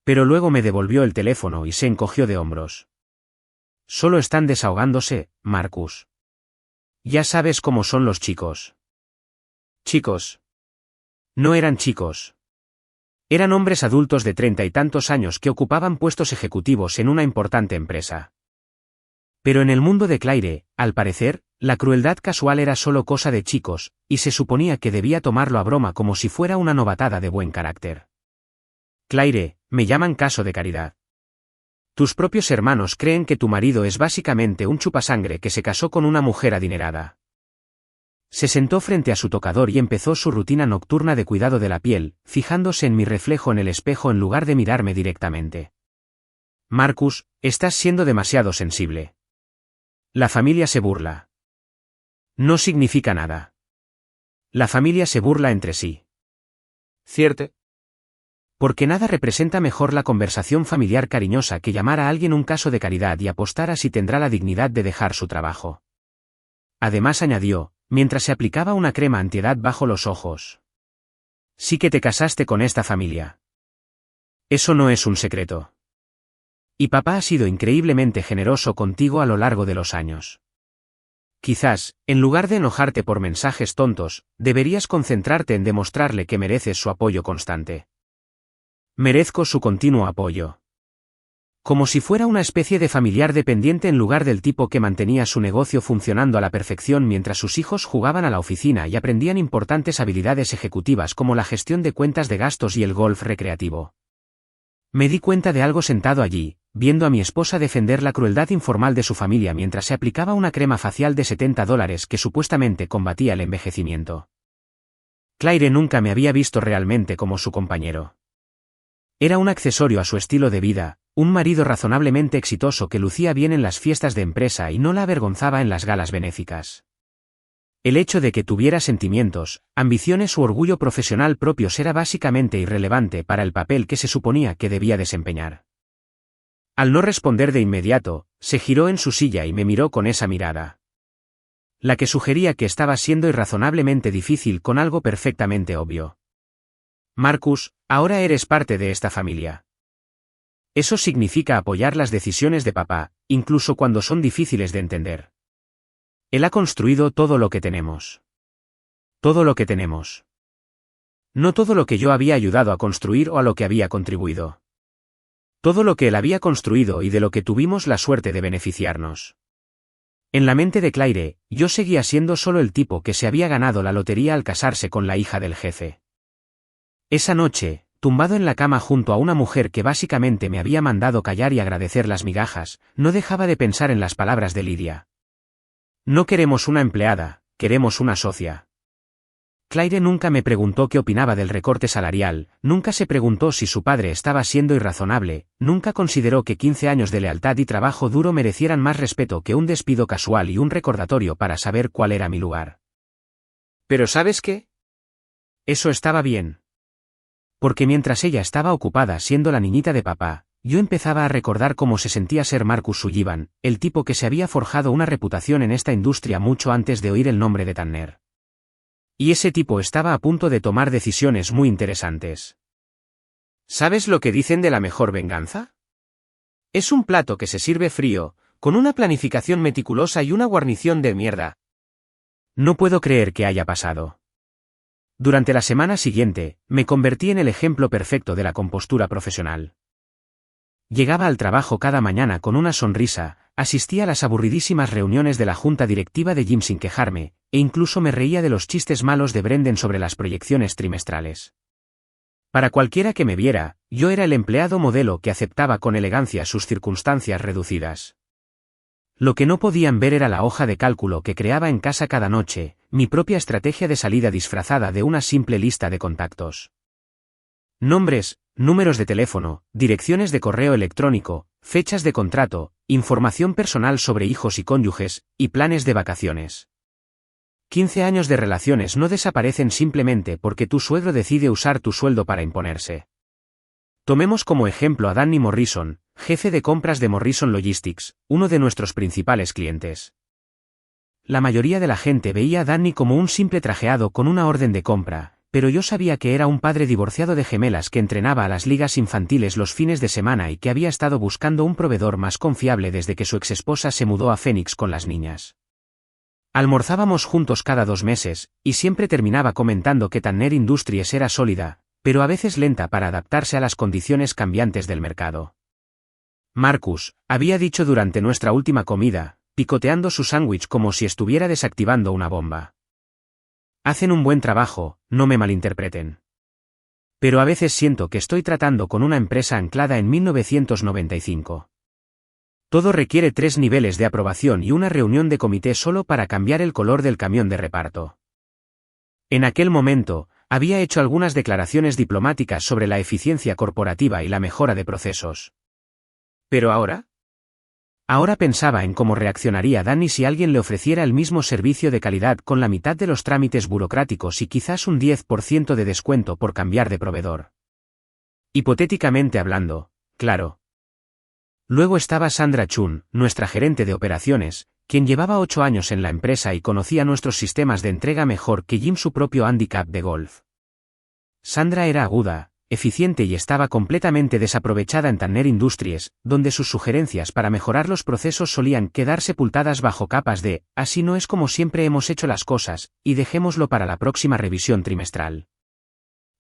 Pero luego me devolvió el teléfono y se encogió de hombros. Solo están desahogándose, Marcus. Ya sabes cómo son los chicos. Chicos. No eran chicos. Eran hombres adultos de 30 y tantos años que ocupaban puestos ejecutivos en una importante empresa. Pero en el mundo de Claire, al parecer, la crueldad casual era solo cosa de chicos, y se suponía que debía tomarlo a broma como si fuera una novatada de buen carácter. Claire, me llaman caso de caridad. Tus propios hermanos creen que tu marido es básicamente un chupasangre que se casó con una mujer adinerada. Se sentó frente a su tocador y empezó su rutina nocturna de cuidado de la piel, fijándose en mi reflejo en el espejo en lugar de mirarme directamente. Marcus, estás siendo demasiado sensible. La familia se burla. No significa nada. La familia se burla entre sí. ¿Cierto? Porque nada representa mejor la conversación familiar cariñosa que llamar a alguien un caso de caridad y apostar a si tendrá la dignidad de dejar su trabajo. Además añadió, mientras se aplicaba una crema antiedad bajo los ojos. Sí que te casaste con esta familia. Eso no es un secreto. Y papá ha sido increíblemente generoso contigo a lo largo de los años. Quizás, en lugar de enojarte por mensajes tontos, deberías concentrarte en demostrarle que mereces su apoyo constante. Merezco su continuo apoyo. Como si fuera una especie de familiar dependiente en lugar del tipo que mantenía su negocio funcionando a la perfección mientras sus hijos jugaban a la oficina y aprendían importantes habilidades ejecutivas como la gestión de cuentas de gastos y el golf recreativo. Me di cuenta de algo sentado allí, viendo a mi esposa defender la crueldad informal de su familia mientras se aplicaba una crema facial de $70 que supuestamente combatía el envejecimiento. Claire nunca me había visto realmente como su compañero. Era un accesorio a su estilo de vida, un marido razonablemente exitoso que lucía bien en las fiestas de empresa y no la avergonzaba en las galas benéficas. El hecho de que tuviera sentimientos, ambiciones u orgullo profesional propios era básicamente irrelevante para el papel que se suponía que debía desempeñar. Al no responder de inmediato, se giró en su silla y me miró con esa mirada. La que sugería que estaba siendo irrazonablemente difícil con algo perfectamente obvio. Marcus, ahora eres parte de esta familia. Eso significa apoyar las decisiones de papá, incluso cuando son difíciles de entender. Él ha construido todo lo que tenemos. Todo lo que tenemos. No todo lo que yo había ayudado a construir o a lo que había contribuido. Todo lo que él había construido y de lo que tuvimos la suerte de beneficiarnos. En la mente de Claire, yo seguía siendo solo el tipo que se había ganado la lotería al casarse con la hija del jefe. Esa noche, tumbado en la cama junto a una mujer que básicamente me había mandado callar y agradecer las migajas, no dejaba de pensar en las palabras de Lidia. No queremos una empleada, queremos una socia. Claire nunca me preguntó qué opinaba del recorte salarial, nunca se preguntó si su padre estaba siendo irrazonable, nunca consideró que 15 años de lealtad y trabajo duro merecieran más respeto que un despido casual y un recordatorio para saber cuál era mi lugar. ¿Pero sabes qué? Eso estaba bien. Porque mientras ella estaba ocupada siendo la niñita de papá, yo empezaba a recordar cómo se sentía ser Marcus Sullivan, el tipo que se había forjado una reputación en esta industria mucho antes de oír el nombre de Tanner. Y ese tipo estaba a punto de tomar decisiones muy interesantes. ¿Sabes lo que dicen de la mejor venganza? Es un plato que se sirve frío, con una planificación meticulosa y una guarnición de mierda. No puedo creer que haya pasado. Durante la semana siguiente, me convertí en el ejemplo perfecto de la compostura profesional. Llegaba al trabajo cada mañana con una sonrisa, asistía a las aburridísimas reuniones de la junta directiva de Jim sin quejarme, e incluso me reía de los chistes malos de Brendan sobre las proyecciones trimestrales. Para cualquiera que me viera, yo era el empleado modelo que aceptaba con elegancia sus circunstancias reducidas. Lo que no podían ver era la hoja de cálculo que creaba en casa cada noche, mi propia estrategia de salida disfrazada de una simple lista de contactos. Nombres, números de teléfono, direcciones de correo electrónico, fechas de contrato, información personal sobre hijos y cónyuges, y planes de vacaciones. 15 años de relaciones no desaparecen simplemente porque tu suegro decide usar tu sueldo para imponerse. Tomemos como ejemplo a Danny Morrison, jefe de compras de Morrison Logistics, uno de nuestros principales clientes. La mayoría de la gente veía a Danny como un simple trajeado con una orden de compra, pero yo sabía que era un padre divorciado de gemelas que entrenaba a las ligas infantiles los fines de semana y que había estado buscando un proveedor más confiable desde que su exesposa se mudó a Phoenix con las niñas. Almorzábamos juntos cada 2 meses, y siempre terminaba comentando que Tanner Industries era sólida, pero a veces lenta para adaptarse a las condiciones cambiantes del mercado. Marcus, había dicho durante nuestra última comida, picoteando su sándwich como si estuviera desactivando una bomba. Hacen un buen trabajo, no me malinterpreten. Pero a veces siento que estoy tratando con una empresa anclada en 1995. Todo requiere 3 niveles de aprobación y una reunión de comité solo para cambiar el color del camión de reparto. En aquel momento, había hecho algunas declaraciones diplomáticas sobre la eficiencia corporativa y la mejora de procesos. ¿Pero ahora? Ahora pensaba en cómo reaccionaría Danny si alguien le ofreciera el mismo servicio de calidad con la mitad de los trámites burocráticos y quizás un 10% de descuento por cambiar de proveedor. Hipotéticamente hablando, claro. Luego estaba Sandra Chun, nuestra gerente de operaciones, quien llevaba 8 años en la empresa y conocía nuestros sistemas de entrega mejor que Jim su propio handicap de golf. Sandra era aguda, eficiente y estaba completamente desaprovechada en Tanner Industries, donde sus sugerencias para mejorar los procesos solían quedar sepultadas bajo capas de, así no es como siempre hemos hecho las cosas, y dejémoslo para la próxima revisión trimestral.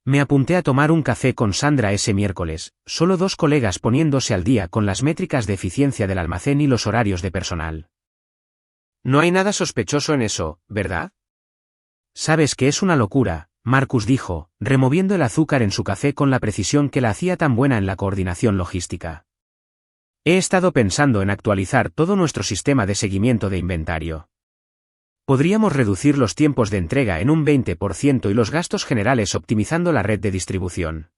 Me apunté a tomar un café con Sandra ese miércoles, solo 2 colegas poniéndose al día con las métricas de eficiencia del almacén y los horarios de personal. No hay nada sospechoso en eso, ¿verdad? Sabes que es una locura, Marcus dijo, removiendo el azúcar en su café con la precisión que la hacía tan buena en la coordinación logística. He estado pensando en actualizar todo nuestro sistema de seguimiento de inventario. Podríamos reducir los tiempos de entrega en un 20% y los gastos generales optimizando la red de distribución.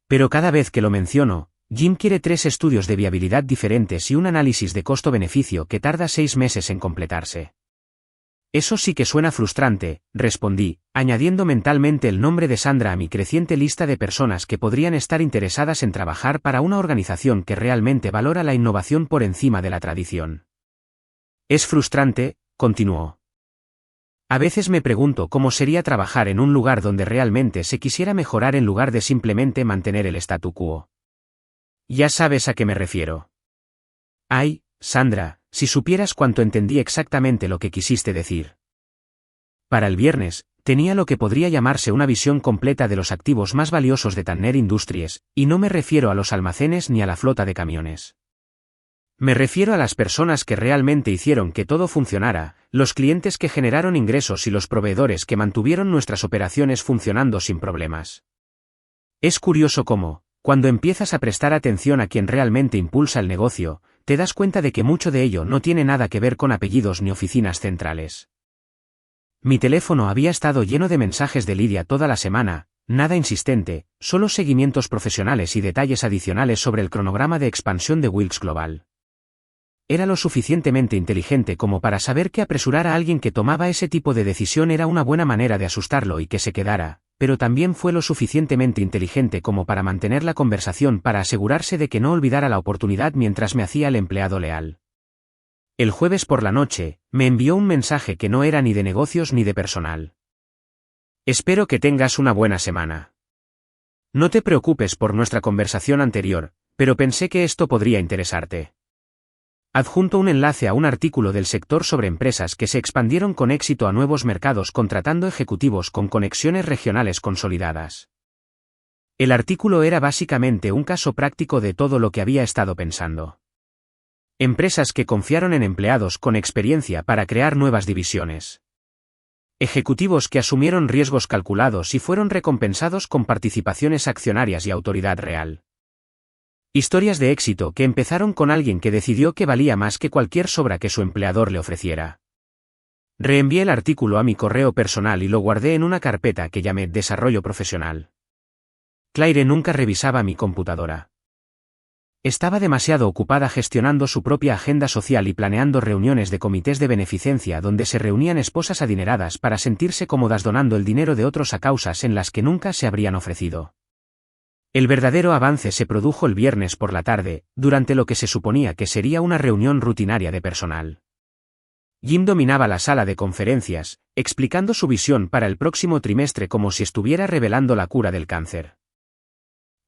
Pero cada vez que lo menciono, Jim quiere 3 estudios de viabilidad diferentes y un análisis de costo-beneficio que tarda 6 meses en completarse. Eso sí que suena frustrante, respondí, añadiendo mentalmente el nombre de Sandra a mi creciente lista de personas que podrían estar interesadas en trabajar para una organización que realmente valora la innovación por encima de la tradición. Es frustrante, continuó. A veces me pregunto cómo sería trabajar en un lugar donde realmente se quisiera mejorar en lugar de simplemente mantener el statu quo. Ya sabes a qué me refiero. Ay, Sandra, si supieras cuánto entendí exactamente lo que quisiste decir. Para el viernes, tenía lo que podría llamarse una visión completa de los activos más valiosos de Tanner Industries, y no me refiero a los almacenes ni a la flota de camiones. Me refiero a las personas que realmente hicieron que todo funcionara, los clientes que generaron ingresos y los proveedores que mantuvieron nuestras operaciones funcionando sin problemas. Es curioso cómo, cuando empiezas a prestar atención a quien realmente impulsa el negocio, te das cuenta de que mucho de ello no tiene nada que ver con apellidos ni oficinas centrales. Mi teléfono había estado lleno de mensajes de Lidia toda la semana, nada insistente, solo seguimientos profesionales y detalles adicionales sobre el cronograma de expansión de Wilks Global. Era lo suficientemente inteligente como para saber que apresurar a alguien que tomaba ese tipo de decisión era una buena manera de asustarlo y que se quedara, pero también fue lo suficientemente inteligente como para mantener la conversación para asegurarse de que no olvidara la oportunidad mientras me hacía el empleado leal. El jueves por la noche, me envió un mensaje que no era ni de negocios ni de personal. Espero que tengas una buena semana. No te preocupes por nuestra conversación anterior, pero pensé que esto podría interesarte. Adjunto un enlace a un artículo del sector sobre empresas que se expandieron con éxito a nuevos mercados contratando ejecutivos con conexiones regionales consolidadas. El artículo era básicamente un caso práctico de todo lo que había estado pensando. Empresas que confiaron en empleados con experiencia para crear nuevas divisiones. Ejecutivos que asumieron riesgos calculados y fueron recompensados con participaciones accionarias y autoridad real. Historias de éxito que empezaron con alguien que decidió que valía más que cualquier sobra que su empleador le ofreciera. Reenvié el artículo a mi correo personal y lo guardé en una carpeta que llamé Desarrollo Profesional. Claire nunca revisaba mi computadora. Estaba demasiado ocupada gestionando su propia agenda social y planeando reuniones de comités de beneficencia donde se reunían esposas adineradas para sentirse cómodas donando el dinero de otros a causas en las que nunca se habrían ofrecido. El verdadero avance se produjo el viernes por la tarde, durante lo que se suponía que sería una reunión rutinaria de personal. Jim dominaba la sala de conferencias, explicando su visión para el próximo trimestre como si estuviera revelando la cura del cáncer.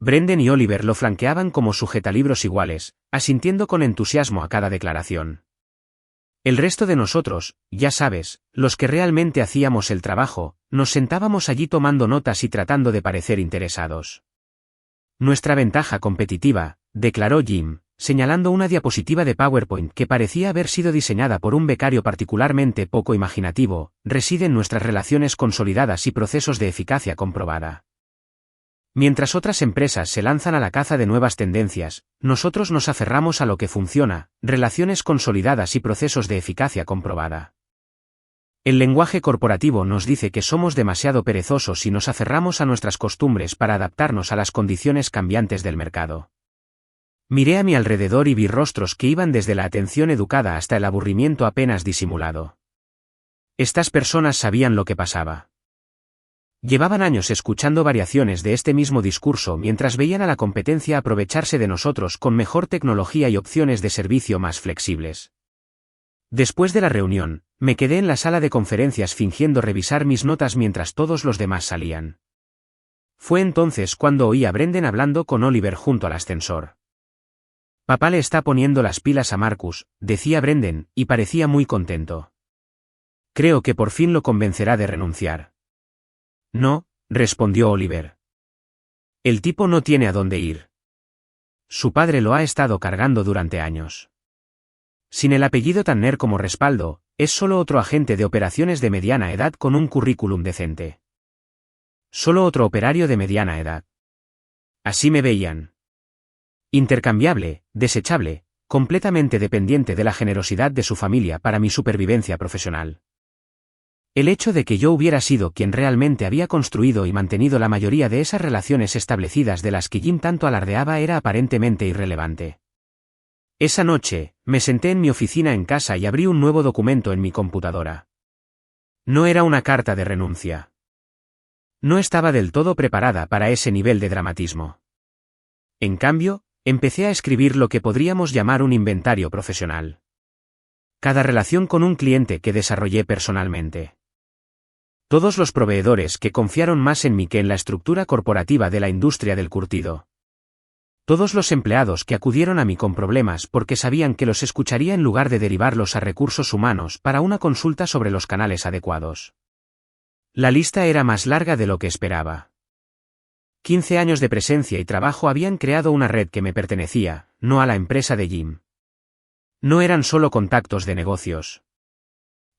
Brendan y Oliver lo flanqueaban como sujetalibros iguales, asintiendo con entusiasmo a cada declaración. El resto de nosotros, ya sabes, los que realmente hacíamos el trabajo, nos sentábamos allí tomando notas y tratando de parecer interesados. Nuestra ventaja competitiva, declaró Jim, señalando una diapositiva de PowerPoint que parecía haber sido diseñada por un becario particularmente poco imaginativo, reside en nuestras relaciones consolidadas y procesos de eficacia comprobada. Mientras otras empresas se lanzan a la caza de nuevas tendencias, nosotros nos aferramos a lo que funciona, relaciones consolidadas y procesos de eficacia comprobada. El lenguaje corporativo nos dice que somos demasiado perezosos y nos aferramos a nuestras costumbres para adaptarnos a las condiciones cambiantes del mercado. Miré a mi alrededor y vi rostros que iban desde la atención educada hasta el aburrimiento apenas disimulado. Estas personas sabían lo que pasaba. Llevaban años escuchando variaciones de este mismo discurso mientras veían a la competencia aprovecharse de nosotros con mejor tecnología y opciones de servicio más flexibles. Después de la reunión, me quedé en la sala de conferencias fingiendo revisar mis notas mientras todos los demás salían. Fue entonces cuando oí a Brendan hablando con Oliver junto al ascensor. Papá le está poniendo las pilas a Marcus, decía Brendan, y parecía muy contento. Creo que por fin lo convencerá de renunciar. No, respondió Oliver. El tipo no tiene a dónde ir. Su padre lo ha estado cargando durante años. Sin el apellido Tanner como respaldo, es solo otro agente de operaciones de mediana edad con un currículum decente. Solo otro operario de mediana edad. Así me veían. Intercambiable, desechable, completamente dependiente de la generosidad de su familia para mi supervivencia profesional. El hecho de que yo hubiera sido quien realmente había construido y mantenido la mayoría de esas relaciones establecidas de las que Jim tanto alardeaba era aparentemente irrelevante. Esa noche, me senté en mi oficina en casa y abrí un nuevo documento en mi computadora. No era una carta de renuncia. No estaba del todo preparada para ese nivel de dramatismo. En cambio, empecé a escribir lo que podríamos llamar un inventario profesional. Cada relación con un cliente que desarrollé personalmente. Todos los proveedores que confiaron más en mí que en la estructura corporativa de la industria del curtido. Todos los empleados que acudieron a mí con problemas porque sabían que los escucharía en lugar de derivarlos a recursos humanos para una consulta sobre los canales adecuados. La lista era más larga de lo que esperaba. 15 años de presencia y trabajo habían creado una red que me pertenecía, no a la empresa de Jim. No eran solo contactos de negocios.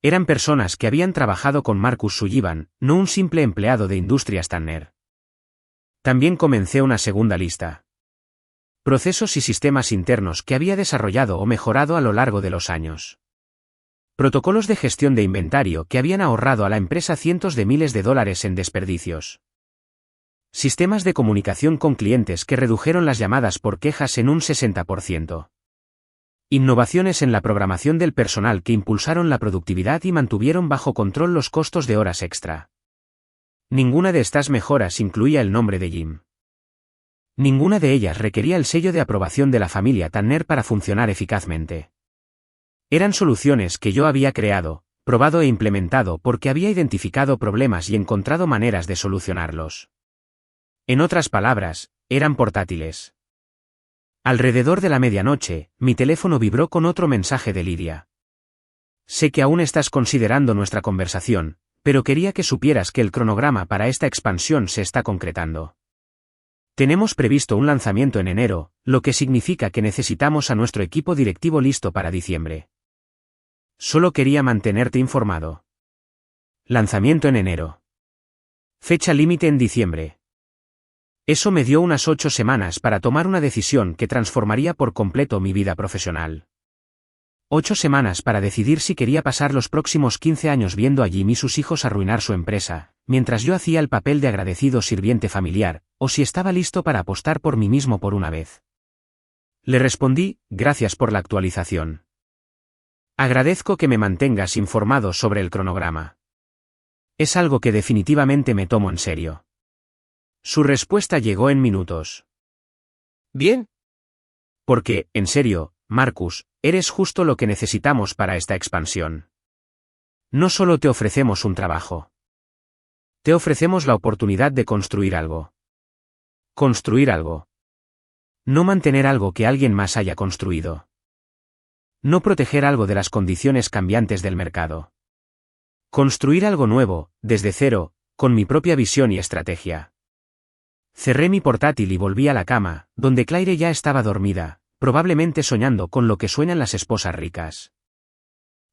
Eran personas que habían trabajado con Marcus Sullivan, no un simple empleado de Industrias Tanner. También comencé una segunda lista. Procesos y sistemas internos que había desarrollado o mejorado a lo largo de los años. Protocolos de gestión de inventario que habían ahorrado a la empresa cientos de miles de dólares en desperdicios. Sistemas de comunicación con clientes que redujeron las llamadas por quejas en un 60%. Innovaciones en la programación del personal que impulsaron la productividad y mantuvieron bajo control los costos de horas extra. Ninguna de estas mejoras incluía el nombre de Jim. Ninguna de ellas requería el sello de aprobación de la familia Tanner para funcionar eficazmente. Eran soluciones que yo había creado, probado e implementado porque había identificado problemas y encontrado maneras de solucionarlos. En otras palabras, eran portátiles. Alrededor de la medianoche, mi teléfono vibró con otro mensaje de Lidia. Sé que aún estás considerando nuestra conversación, pero quería que supieras que el cronograma para esta expansión se está concretando. Tenemos previsto un lanzamiento en enero, lo que significa que necesitamos a nuestro equipo directivo listo para diciembre. Solo quería mantenerte informado. Lanzamiento en enero. Fecha límite en diciembre. Eso me dio unas 8 semanas para tomar una decisión que transformaría por completo mi vida profesional. 8 semanas para decidir si quería pasar los próximos 15 años viendo a Jim y sus hijos arruinar su empresa, mientras yo hacía el papel de agradecido sirviente familiar, o si estaba listo para apostar por mí mismo por una vez. Le respondí, gracias por la actualización. Agradezco que me mantengas informado sobre el cronograma. Es algo que definitivamente me tomo en serio. Su respuesta llegó en minutos. Bien. Porque, en serio, Marcus, eres justo lo que necesitamos para esta expansión. No solo te ofrecemos un trabajo. Te ofrecemos la oportunidad de construir algo. Construir algo. No mantener algo que alguien más haya construido. No proteger algo de las condiciones cambiantes del mercado. Construir algo nuevo, desde cero, con mi propia visión y estrategia. Cerré mi portátil y volví a la cama, donde Claire ya estaba dormida, probablemente soñando con lo que sueñan las esposas ricas.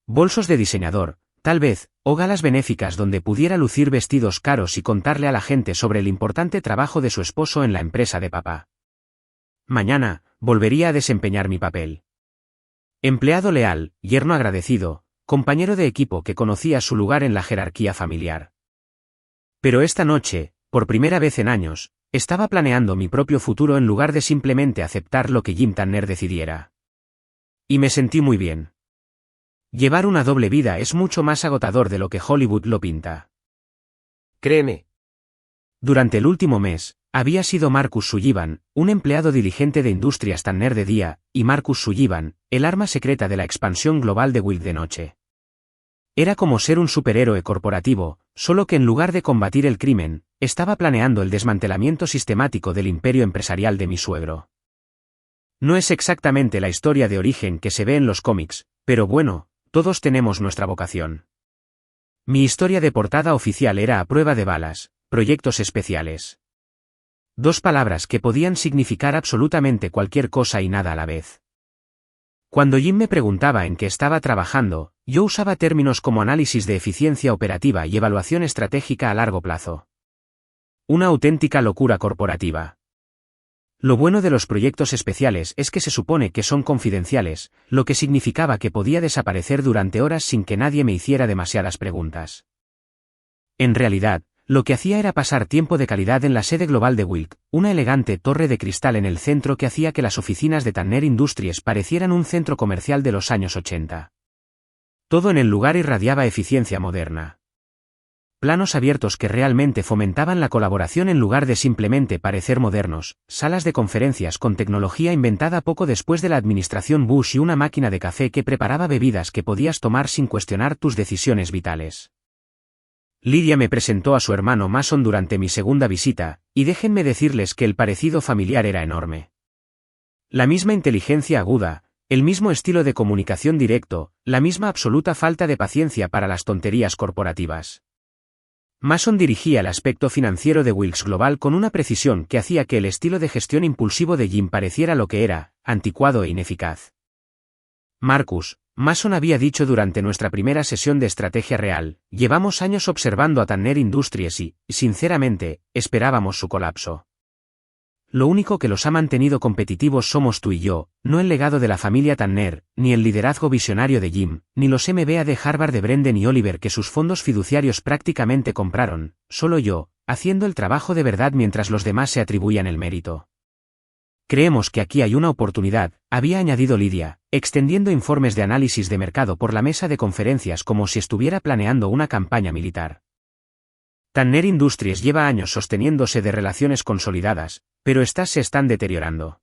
Bolsos de diseñador, tal vez, o galas benéficas donde pudiera lucir vestidos caros y contarle a la gente sobre el importante trabajo de su esposo en la empresa de papá. Mañana, volvería a desempeñar mi papel. Empleado leal, yerno agradecido, compañero de equipo que conocía su lugar en la jerarquía familiar. Pero esta noche, por primera vez en años, estaba planeando mi propio futuro en lugar de simplemente aceptar lo que Jim Tanner decidiera. Y me sentí muy bien. Llevar una doble vida es mucho más agotador de lo que Hollywood lo pinta. Créeme. Durante el último mes, había sido Marcus Sullivan, un empleado diligente de Industrias Tanner de día, y Marcus Sullivan, el arma secreta de la expansión global de Will de noche. Era como ser un superhéroe corporativo, solo que en lugar de combatir el crimen, estaba planeando el desmantelamiento sistemático del imperio empresarial de mi suegro. No es exactamente la historia de origen que se ve en los cómics, pero bueno, todos tenemos nuestra vocación. Mi historia de portada oficial era A prueba de balas, proyectos especiales. 2 palabras que podían significar absolutamente cualquier cosa y nada a la vez. Cuando Jim me preguntaba en qué estaba trabajando, yo usaba términos como análisis de eficiencia operativa y evaluación estratégica a largo plazo. Una auténtica locura corporativa. Lo bueno de los proyectos especiales es que se supone que son confidenciales, lo que significaba que podía desaparecer durante horas sin que nadie me hiciera demasiadas preguntas. En realidad, lo que hacía era pasar tiempo de calidad en la sede global de Wilks, una elegante torre de cristal en el centro que hacía que las oficinas de Tanner Industries parecieran un centro comercial de los años 80. Todo en el lugar irradiaba eficiencia moderna. Planos abiertos que realmente fomentaban la colaboración en lugar de simplemente parecer modernos, salas de conferencias con tecnología inventada poco después de la administración Bush y una máquina de café que preparaba bebidas que podías tomar sin cuestionar tus decisiones vitales. Lydia me presentó a su hermano Mason durante mi segunda visita, y déjenme decirles que el parecido familiar era enorme. La misma inteligencia aguda, el mismo estilo de comunicación directo, la misma absoluta falta de paciencia para las tonterías corporativas. Mason dirigía el aspecto financiero de Wilks Global con una precisión que hacía que el estilo de gestión impulsivo de Jim pareciera lo que era, anticuado e ineficaz. Marcus, Mason había dicho durante nuestra primera sesión de estrategia real, llevamos años observando a Tanner Industries y, sinceramente, esperábamos su colapso. Lo único que los ha mantenido competitivos somos tú y yo, no el legado de la familia Tanner, ni el liderazgo visionario de Jim, ni los MBA de Harvard de Brendan y Oliver que sus fondos fiduciarios prácticamente compraron, solo yo, haciendo el trabajo de verdad mientras los demás se atribuían el mérito. Creemos que aquí hay una oportunidad, había añadido Lydia, extendiendo informes de análisis de mercado por la mesa de conferencias como si estuviera planeando una campaña militar. Tanner Industries lleva años sosteniéndose de relaciones consolidadas, pero estas se están deteriorando.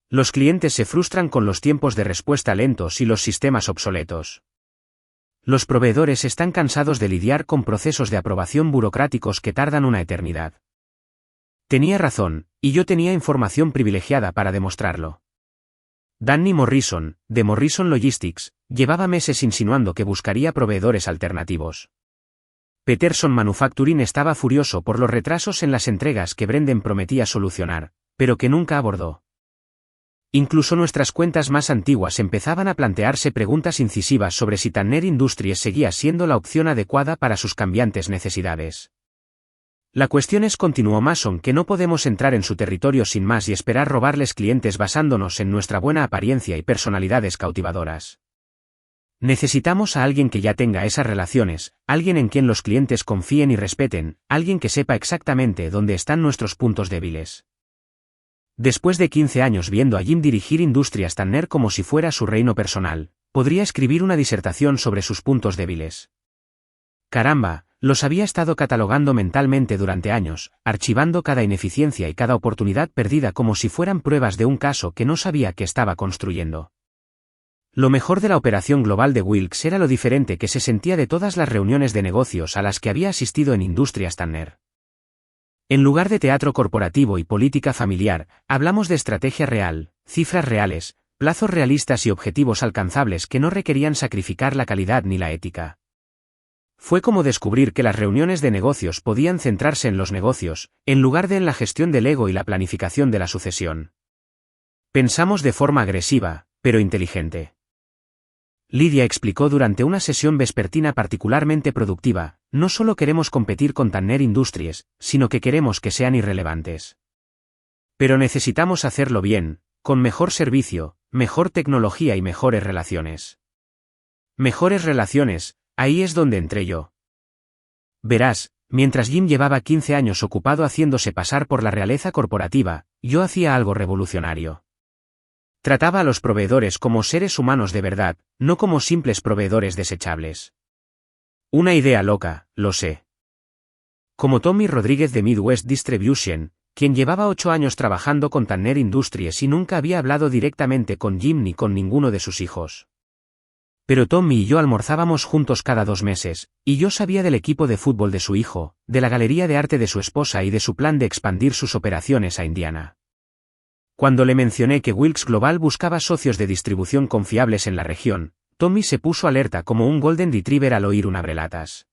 Los clientes se frustran con los tiempos de respuesta lentos y los sistemas obsoletos. Los proveedores están cansados de lidiar con procesos de aprobación burocráticos que tardan una eternidad. Tenía razón, y yo tenía información privilegiada para demostrarlo. Danny Morrison, de Morrison Logistics, llevaba meses insinuando que buscaría proveedores alternativos. Peterson Manufacturing estaba furioso por los retrasos en las entregas que Brendan prometía solucionar, pero que nunca abordó. Incluso nuestras cuentas más antiguas empezaban a plantearse preguntas incisivas sobre si Tanner Industries seguía siendo la opción adecuada para sus cambiantes necesidades. La cuestión es, continuó Mason, que no podemos entrar en su territorio sin más y esperar robarles clientes basándonos en nuestra buena apariencia y personalidades cautivadoras. Necesitamos a alguien que ya tenga esas relaciones, alguien en quien los clientes confíen y respeten, alguien que sepa exactamente dónde están nuestros puntos débiles. Después de 15 años viendo a Jim dirigir Industrias Tanner como si fuera su reino personal, podría escribir una disertación sobre sus puntos débiles. Caramba, los había estado catalogando mentalmente durante años, archivando cada ineficiencia y cada oportunidad perdida como si fueran pruebas de un caso que no sabía que estaba construyendo. Lo mejor de la operación global de Wilks era lo diferente que se sentía de todas las reuniones de negocios a las que había asistido en Industrias Tanner. En lugar de teatro corporativo y política familiar, hablamos de estrategia real, cifras reales, plazos realistas y objetivos alcanzables que no requerían sacrificar la calidad ni la ética. Fue como descubrir que las reuniones de negocios podían centrarse en los negocios, en lugar de en la gestión del ego y la planificación de la sucesión. Pensamos de forma agresiva, pero inteligente. Lydia explicó durante una sesión vespertina particularmente productiva, no solo queremos competir con Tanner Industries, sino que queremos que sean irrelevantes. Pero necesitamos hacerlo bien, con mejor servicio, mejor tecnología y mejores relaciones. Mejores relaciones, ahí es donde entré yo. Verás, mientras Jim llevaba 15 años ocupado haciéndose pasar por la realeza corporativa, yo hacía algo revolucionario. Trataba a los proveedores como seres humanos de verdad, no como simples proveedores desechables. Una idea loca, lo sé. Como Tommy Rodríguez de Midwest Distribution, quien llevaba 8 años trabajando con Tanner Industries y nunca había hablado directamente con Jim ni con ninguno de sus hijos. Pero Tommy y yo almorzábamos juntos cada 2 meses, y yo sabía del equipo de fútbol de su hijo, de la galería de arte de su esposa y de su plan de expandir sus operaciones a Indiana. Cuando le mencioné que Wilks Global buscaba socios de distribución confiables en la región, Tommy se puso alerta como un Golden Retriever al oír un abrelatas.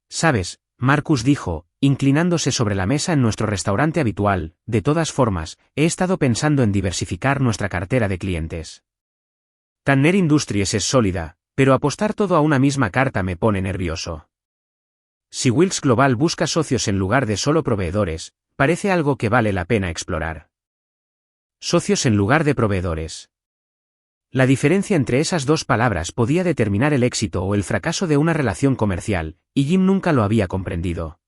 «Sabes», Marcus dijo, inclinándose sobre la mesa en nuestro restaurante habitual, «de todas formas, he estado pensando en diversificar nuestra cartera de clientes. Tanner Industries es sólida, pero apostar todo a una misma carta me pone nervioso. Si Wilks Global busca socios en lugar de solo proveedores, parece algo que vale la pena explorar». Socios en lugar de proveedores. La diferencia entre esas dos palabras podía determinar el éxito o el fracaso de una relación comercial, y Jim nunca lo había comprendido.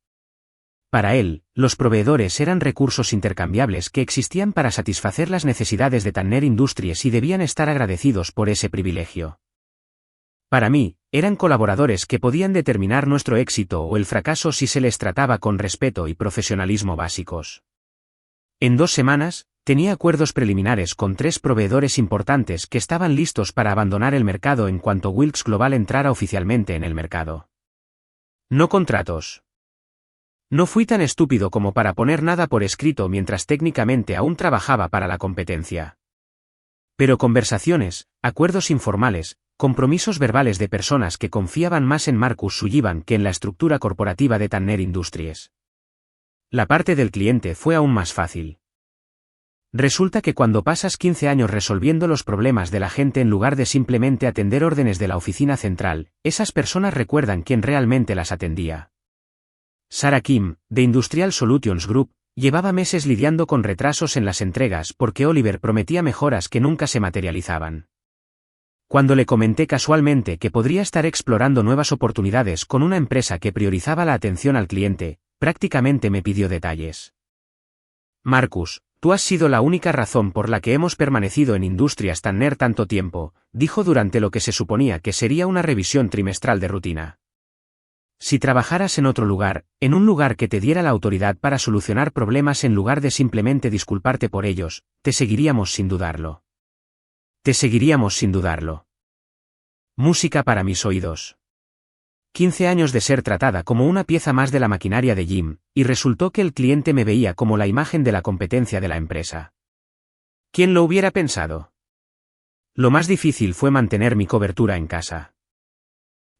Para él, los proveedores eran recursos intercambiables que existían para satisfacer las necesidades de Tanner Industries y debían estar agradecidos por ese privilegio. Para mí, eran colaboradores que podían determinar nuestro éxito o el fracaso si se les trataba con respeto y profesionalismo básicos. En 2 semanas, tenía acuerdos preliminares con 3 proveedores importantes que estaban listos para abandonar el mercado en cuanto Wilks Global entrara oficialmente en el mercado. No contratos. No fui tan estúpido como para poner nada por escrito mientras técnicamente aún trabajaba para la competencia. Pero conversaciones, acuerdos informales, compromisos verbales de personas que confiaban más en Marcus Sullivan que en la estructura corporativa de Tanner Industries. La parte del cliente fue aún más fácil. Resulta que cuando pasas 15 años resolviendo los problemas de la gente en lugar de simplemente atender órdenes de la oficina central, esas personas recuerdan quién realmente las atendía. Sarah Kim, de Industrial Solutions Group, llevaba meses lidiando con retrasos en las entregas porque Oliver prometía mejoras que nunca se materializaban. Cuando le comenté casualmente que podría estar explorando nuevas oportunidades con una empresa que priorizaba la atención al cliente, prácticamente me pidió detalles. Marcus, tú has sido la única razón por la que hemos permanecido en Industrias Tanner tanto tiempo, dijo durante lo que se suponía que sería una revisión trimestral de rutina. Si trabajaras en otro lugar, en un lugar que te diera la autoridad para solucionar problemas en lugar de simplemente disculparte por ellos, te seguiríamos sin dudarlo. Te seguiríamos sin dudarlo. Música para mis oídos. 15 años de ser tratada como una pieza más de la maquinaria de Jim, y resultó que el cliente me veía como la imagen de la competencia de la empresa. ¿Quién lo hubiera pensado? Lo más difícil fue mantener mi cobertura en casa.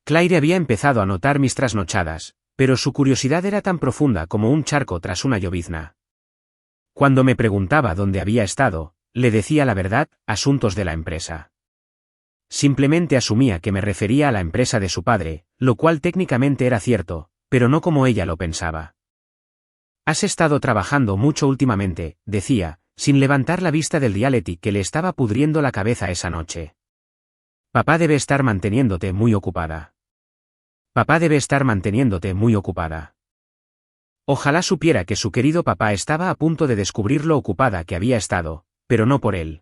Claire había empezado a notar mis trasnochadas, pero su curiosidad era tan profunda como un charco tras una llovizna. Cuando me preguntaba dónde había estado, le decía la verdad, asuntos de la empresa. Simplemente asumía que me refería a la empresa de su padre, lo cual técnicamente era cierto, pero no como ella lo pensaba. Has estado trabajando mucho últimamente, decía, sin levantar la vista del reality que le estaba pudriendo la cabeza esa noche. Papá debe estar manteniéndote muy ocupada. Papá debe estar manteniéndote muy ocupada. Ojalá supiera que su querido papá estaba a punto de descubrir lo ocupada que había estado, pero no por él.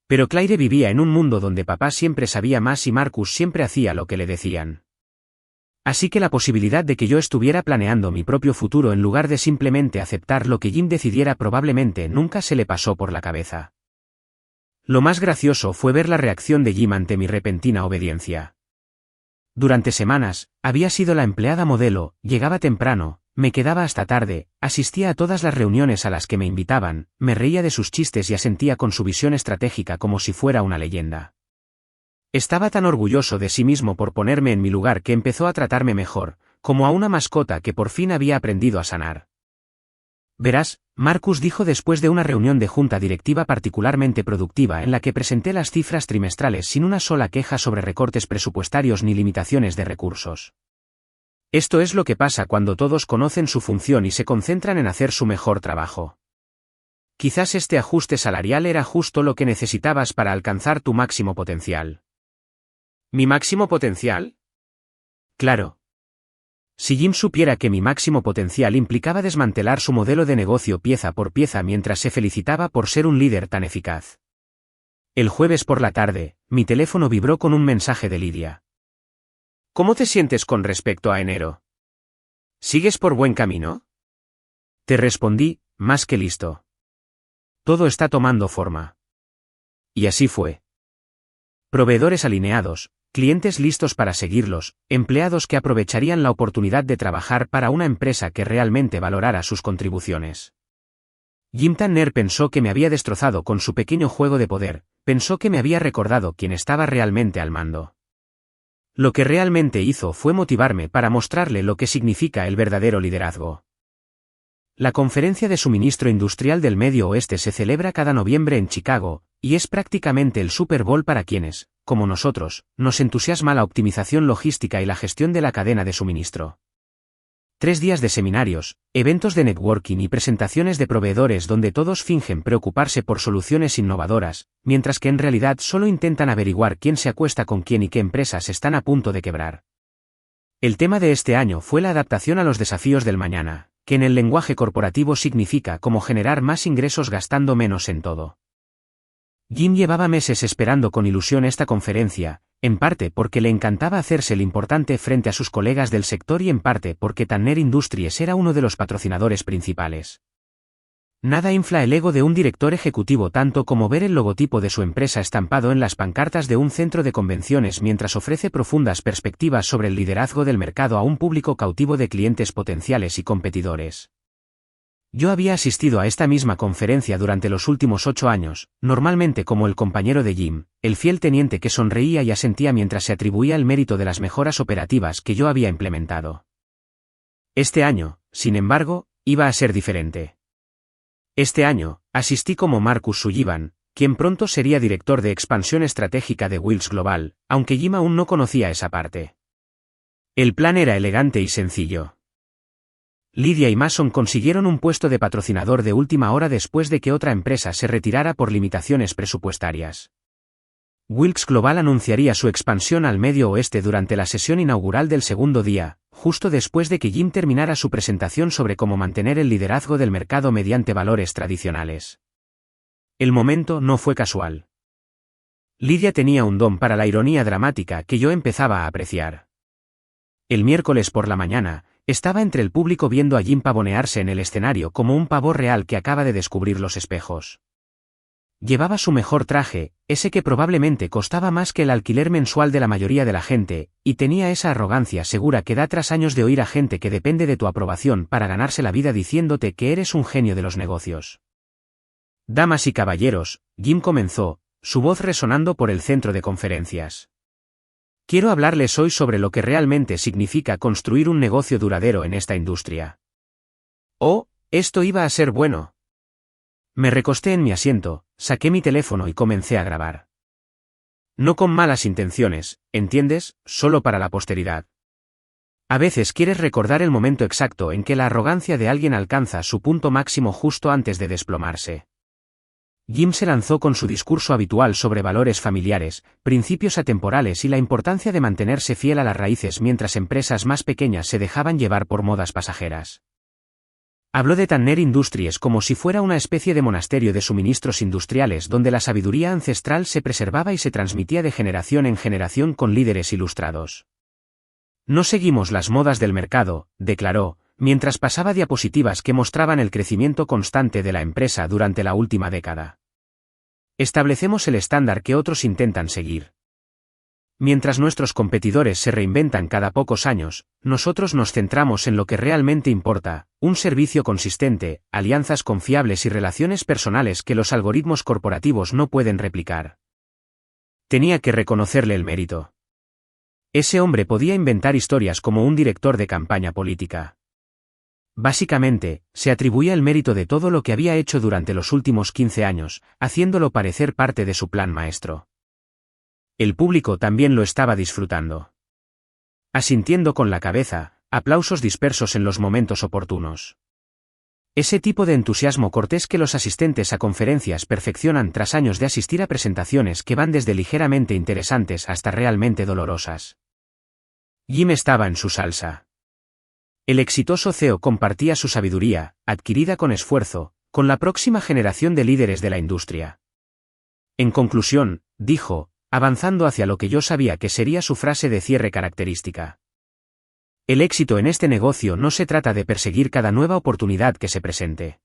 Pero Claire vivía en un mundo donde papá siempre sabía más y Marcus siempre hacía lo que le decían. Así que la posibilidad de que yo estuviera planeando mi propio futuro en lugar de simplemente aceptar lo que Jim decidiera probablemente nunca se le pasó por la cabeza. Lo más gracioso fue ver la reacción de Jim ante mi repentina obediencia. Durante semanas, había sido la empleada modelo, llegaba temprano, me quedaba hasta tarde, asistía a todas las reuniones a las que me invitaban, me reía de sus chistes y asentía con su visión estratégica como si fuera una leyenda. Estaba tan orgulloso de sí mismo por ponerme en mi lugar que empezó a tratarme mejor, como a una mascota que por fin había aprendido a sanar. Verás, Marcus dijo después de una reunión de junta directiva particularmente productiva en la que presenté las cifras trimestrales sin una sola queja sobre recortes presupuestarios ni limitaciones de recursos. Esto es lo que pasa cuando todos conocen su función y se concentran en hacer su mejor trabajo. Quizás este ajuste salarial era justo lo que necesitabas para alcanzar tu máximo potencial. ¿Mi máximo potencial? Claro. Si Jim supiera que mi máximo potencial implicaba desmantelar su modelo de negocio pieza por pieza mientras se felicitaba por ser un líder tan eficaz. El jueves por la tarde, mi teléfono vibró con un mensaje de Lidia. ¿Cómo te sientes con respecto a enero? ¿Sigues por buen camino? Te respondí, más que listo. Todo está tomando forma. Y así fue. Proveedores alineados, clientes listos para seguirlos, empleados que aprovecharían la oportunidad de trabajar para una empresa que realmente valorara sus contribuciones. Jim Tanner pensó que me había destrozado con su pequeño juego de poder, pensó que me había recordado quién estaba realmente al mando. Lo que realmente hizo fue motivarme para mostrarle lo que significa el verdadero liderazgo. La Conferencia de Suministro Industrial del Medio Oeste se celebra cada noviembre en Chicago, y es prácticamente el Super Bowl para quienes, como nosotros, nos entusiasma la optimización logística y la gestión de la cadena de suministro. 3 días de seminarios, eventos de networking y presentaciones de proveedores donde todos fingen preocuparse por soluciones innovadoras, mientras que en realidad solo intentan averiguar quién se acuesta con quién y qué empresas están a punto de quebrar. El tema de este año fue la adaptación a los desafíos del mañana, que en el lenguaje corporativo significa cómo generar más ingresos gastando menos en todo. Jim llevaba meses esperando con ilusión esta conferencia, en parte porque le encantaba hacerse el importante frente a sus colegas del sector y en parte porque Tanner Industries era uno de los patrocinadores principales. Nada infla el ego de un director ejecutivo tanto como ver el logotipo de su empresa estampado en las pancartas de un centro de convenciones mientras ofrece profundas perspectivas sobre el liderazgo del mercado a un público cautivo de clientes potenciales y competidores. Yo había asistido a esta misma conferencia durante los últimos 8 años, normalmente como el compañero de Jim, el fiel teniente que sonreía y asentía mientras se atribuía el mérito de las mejoras operativas que yo había implementado. Este año, sin embargo, iba a ser diferente. Este año, asistí como Marcus Sullivan, quien pronto sería director de expansión estratégica de Wills Global, aunque Jim aún no conocía esa parte. El plan era elegante y sencillo. Lydia y Mason consiguieron un puesto de patrocinador de última hora después de que otra empresa se retirara por limitaciones presupuestarias. Wilks Global anunciaría su expansión al Medio Oeste durante la sesión inaugural del segundo día, justo después de que Jim terminara su presentación sobre cómo mantener el liderazgo del mercado mediante valores tradicionales. El momento no fue casual. Lydia tenía un don para la ironía dramática que yo empezaba a apreciar. El miércoles por la mañana, estaba entre el público viendo a Jim pavonearse en el escenario como un pavo real que acaba de descubrir los espejos. Llevaba su mejor traje, ese que probablemente costaba más que el alquiler mensual de la mayoría de la gente, y tenía esa arrogancia segura que da tras años de oír a gente que depende de tu aprobación para ganarse la vida diciéndote que eres un genio de los negocios. Damas y caballeros, Jim comenzó, su voz resonando por el centro de conferencias. Quiero hablarles hoy sobre lo que realmente significa construir un negocio duradero en esta industria. Oh, esto iba a ser bueno. Me recosté en mi asiento, saqué mi teléfono y comencé a grabar. No con malas intenciones, ¿entiendes? Solo para la posteridad. A veces quieres recordar el momento exacto en que la arrogancia de alguien alcanza su punto máximo justo antes de desplomarse. Jim se lanzó con su discurso habitual sobre valores familiares, principios atemporales y la importancia de mantenerse fiel a las raíces mientras empresas más pequeñas se dejaban llevar por modas pasajeras. Habló de Tanner Industries como si fuera una especie de monasterio de suministros industriales donde la sabiduría ancestral se preservaba y se transmitía de generación en generación con líderes ilustrados. No seguimos las modas del mercado, declaró, mientras pasaba diapositivas que mostraban el crecimiento constante de la empresa durante la última década. Establecemos el estándar que otros intentan seguir. Mientras nuestros competidores se reinventan cada pocos años, nosotros nos centramos en lo que realmente importa, un servicio consistente, alianzas confiables y relaciones personales que los algoritmos corporativos no pueden replicar. Tenía que reconocerle el mérito. Ese hombre podía inventar historias como un director de campaña política. Básicamente, se atribuía el mérito de todo lo que había hecho durante los últimos 15 años, haciéndolo parecer parte de su plan maestro. El público también lo estaba disfrutando. Asintiendo con la cabeza, aplausos dispersos en los momentos oportunos. Ese tipo de entusiasmo cortés que los asistentes a conferencias perfeccionan tras años de asistir a presentaciones que van desde ligeramente interesantes hasta realmente dolorosas. Jim estaba en su salsa. El exitoso CEO compartía su sabiduría, adquirida con esfuerzo, con la próxima generación de líderes de la industria. En conclusión, dijo, avanzando hacia lo que yo sabía que sería su frase de cierre característica. El éxito en este negocio no se trata de perseguir cada nueva oportunidad que se presente.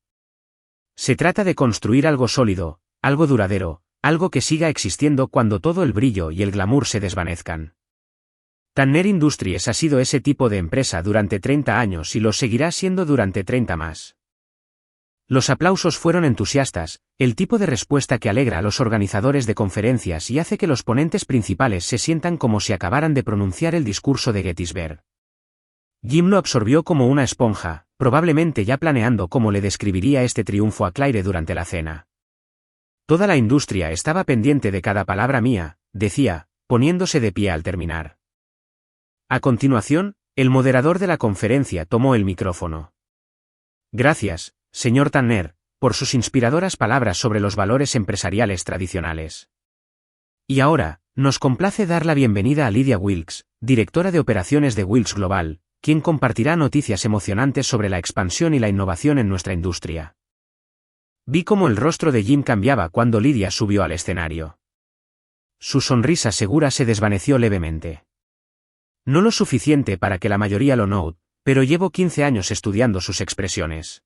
Se trata de construir algo sólido, algo duradero, algo que siga existiendo cuando todo el brillo y el glamour se desvanezcan. Tanner Industries ha sido ese tipo de empresa durante 30 años y lo seguirá siendo durante 30 más. Los aplausos fueron entusiastas, el tipo de respuesta que alegra a los organizadores de conferencias y hace que los ponentes principales se sientan como si acabaran de pronunciar el discurso de Gettysburg. Jim lo absorbió como una esponja, probablemente ya planeando cómo le describiría este triunfo a Claire durante la cena. Toda la industria estaba pendiente de cada palabra mía, decía, poniéndose de pie al terminar. A continuación, El moderador de la conferencia tomó el micrófono. Gracias, señor Tanner, por sus inspiradoras palabras sobre los valores empresariales tradicionales. Y ahora, nos complace dar la bienvenida a Lydia Wilkes, directora de operaciones de Wilkes Global, quien compartirá noticias emocionantes sobre la expansión y la innovación en nuestra industria. Vi cómo el rostro de Jim cambiaba cuando Lydia subió al escenario. Su sonrisa segura se desvaneció levemente. No lo suficiente para que la mayoría lo note, pero llevo 15 años estudiando sus expresiones.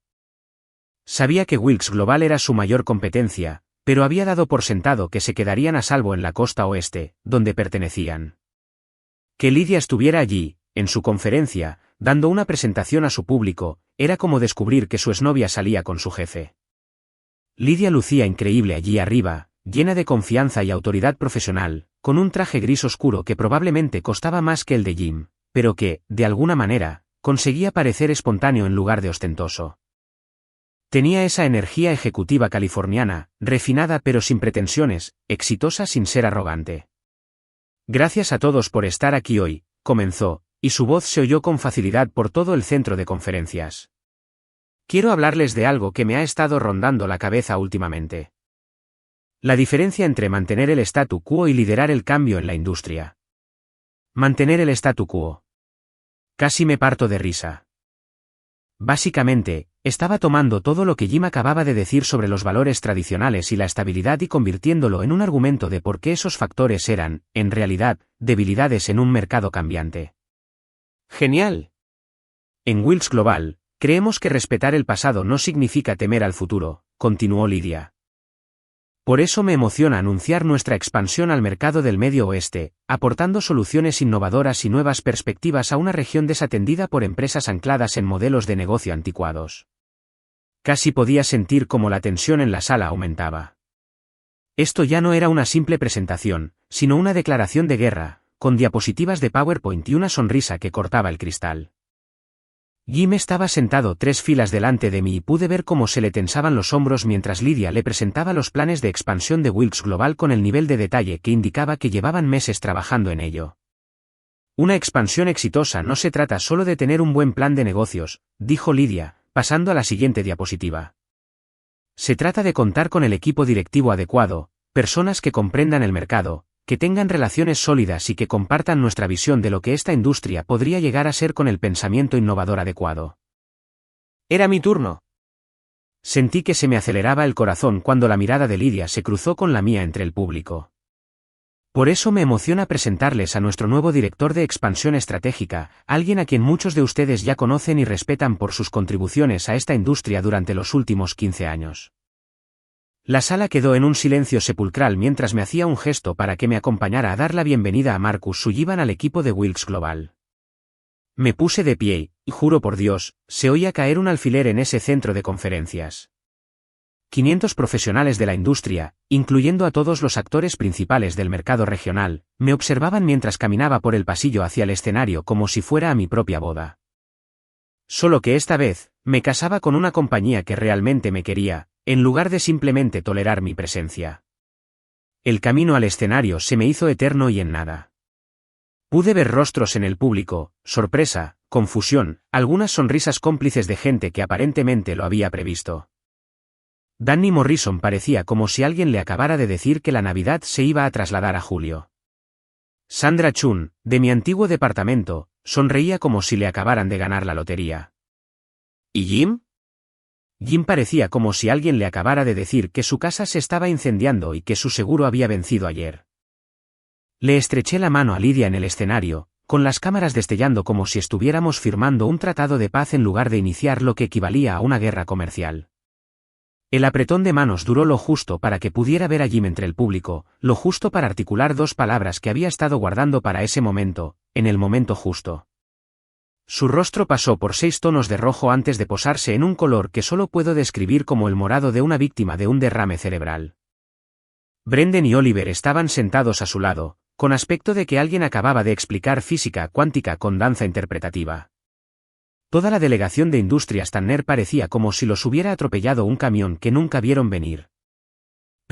Sabía que Wilkes Global era su mayor competencia, pero había dado por sentado que se quedarían a salvo en la costa oeste, donde pertenecían. Que Lydia estuviera allí, en su conferencia, dando una presentación a su público, era como descubrir que su exnovia salía con su jefe. Lydia lucía increíble allí arriba, llena de confianza y autoridad profesional, con un traje gris oscuro que probablemente costaba más que el de Jim, pero que, de alguna manera, conseguía parecer espontáneo en lugar de ostentoso. Tenía esa energía ejecutiva californiana, refinada pero sin pretensiones, exitosa sin ser arrogante. Gracias a todos por estar aquí hoy, comenzó, y su voz se oyó con facilidad por todo el centro de conferencias. Quiero hablarles de algo que me ha estado rondando la cabeza últimamente. La diferencia entre mantener el statu quo y liderar el cambio en la industria. Mantener el statu quo. Casi me parto de risa. Básicamente, estaba tomando todo lo que Jim acababa de decir sobre los valores tradicionales y la estabilidad y convirtiéndolo en un argumento de por qué esos factores eran, en realidad, debilidades en un mercado cambiante. ¡Genial! En Wilkes Global, creemos que respetar el pasado no significa temer al futuro, continuó Lydia. Por eso me emociona anunciar nuestra expansión al mercado del Medio Oeste, aportando soluciones innovadoras y nuevas perspectivas a una región desatendida por empresas ancladas en modelos de negocio anticuados. Casi podía sentir cómo la tensión en la sala aumentaba. Esto ya no era una simple presentación, sino una declaración de guerra, con diapositivas de PowerPoint y una sonrisa que cortaba el cristal. Jim estaba sentado 3 filas delante de mí y pude ver cómo se le tensaban los hombros mientras Lydia le presentaba los planes de expansión de Wilkes Global con el nivel de detalle que indicaba que llevaban meses trabajando en ello. Una expansión exitosa no se trata solo de tener un buen plan de negocios, dijo Lydia, pasando a la siguiente diapositiva. Se trata de contar con el equipo directivo adecuado, personas que comprendan el mercado, que tengan relaciones sólidas y que compartan nuestra visión de lo que esta industria podría llegar a ser con el pensamiento innovador adecuado. Era mi turno. Sentí que se me aceleraba el corazón cuando la mirada de Lydia se cruzó con la mía entre el público. Por eso me emociona presentarles a nuestro nuevo director de expansión estratégica, alguien a quien muchos de ustedes ya conocen y respetan por sus contribuciones a esta industria durante los últimos 15 años. La sala quedó en un silencio sepulcral mientras me hacía un gesto para que me acompañara a dar la bienvenida a Marcus Sullivan al equipo de Wilkes Global. Me puse de pie, y juro por Dios, se oía caer un alfiler en ese centro de conferencias. 500 profesionales de la industria, incluyendo a todos los actores principales del mercado regional, me observaban mientras caminaba por el pasillo hacia el escenario como si fuera a mi propia boda. Solo que esta vez, me casaba con una compañía que realmente me quería, en lugar de simplemente tolerar mi presencia. El camino al escenario se me hizo eterno y en nada. Pude ver rostros en el público, sorpresa, confusión, algunas sonrisas cómplices de gente que aparentemente lo había previsto. Danny Morrison parecía como si alguien le acabara de decir que la Navidad se iba a trasladar a julio. Sandra Chun, de mi antiguo departamento, sonreía como si le acabaran de ganar la lotería. ¿Y Jim? Jim parecía como si alguien le acabara de decir que su casa se estaba incendiando y que su seguro había vencido ayer. Le estreché la mano a Lydia en el escenario, con las cámaras destellando como si estuviéramos firmando un tratado de paz en lugar de iniciar lo que equivalía a una guerra comercial. El apretón de manos duró lo justo para que pudiera ver a Jim entre el público, lo justo para articular 2 palabras que había estado guardando para ese momento, en el momento justo. Su rostro pasó por 6 tonos de rojo antes de posarse en un color que solo puedo describir como el morado de una víctima de un derrame cerebral. Brendan y Oliver estaban sentados a su lado, con aspecto de que alguien acababa de explicar física cuántica con danza interpretativa. Toda la delegación de Industrias Tanner parecía como si los hubiera atropellado un camión que nunca vieron venir.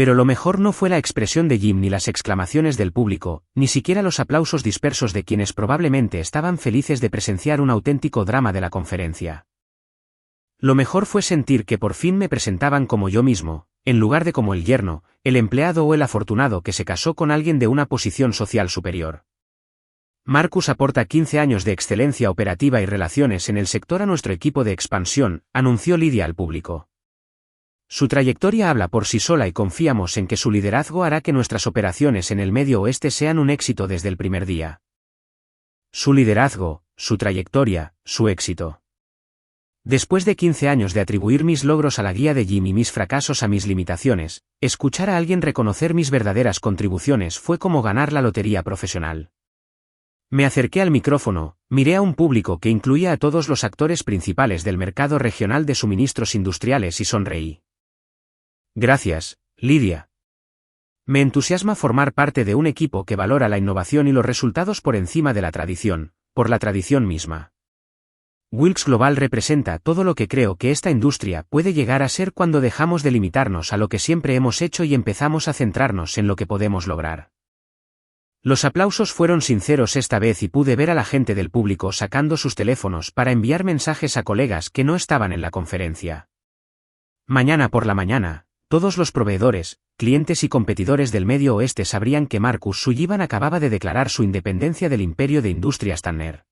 Pero lo mejor no fue la expresión de Jim ni las exclamaciones del público, ni siquiera los aplausos dispersos de quienes probablemente estaban felices de presenciar un auténtico drama de la conferencia. Lo mejor fue sentir que por fin me presentaban como yo mismo, en lugar de como el yerno, el empleado o el afortunado que se casó con alguien de una posición social superior. Marcus aporta 15 años de excelencia operativa y relaciones en el sector a nuestro equipo de expansión, anunció Lydia al público. Su trayectoria habla por sí sola y confiamos en que su liderazgo hará que nuestras operaciones en el Medio Oeste sean un éxito desde el primer día. Su liderazgo, su trayectoria, su éxito. Después de 15 años de atribuir mis logros a la guía de Jim y mis fracasos a mis limitaciones, escuchar a alguien reconocer mis verdaderas contribuciones fue como ganar la lotería profesional. Me acerqué al micrófono, miré a un público que incluía a todos los actores principales del mercado regional de suministros industriales y sonreí. Gracias, Lydia. Me entusiasma formar parte de un equipo que valora la innovación y los resultados por encima de la tradición, por la tradición misma. Wilks Global representa todo lo que creo que esta industria puede llegar a ser cuando dejamos de limitarnos a lo que siempre hemos hecho y empezamos a centrarnos en lo que podemos lograr. Los aplausos fueron sinceros esta vez y pude ver a la gente del público sacando sus teléfonos para enviar mensajes a colegas que no estaban en la conferencia. Mañana por la mañana, todos los proveedores, clientes y competidores del Medio Oeste sabrían que Marcus Sullivan acababa de declarar su independencia del imperio de Industrias Tanner.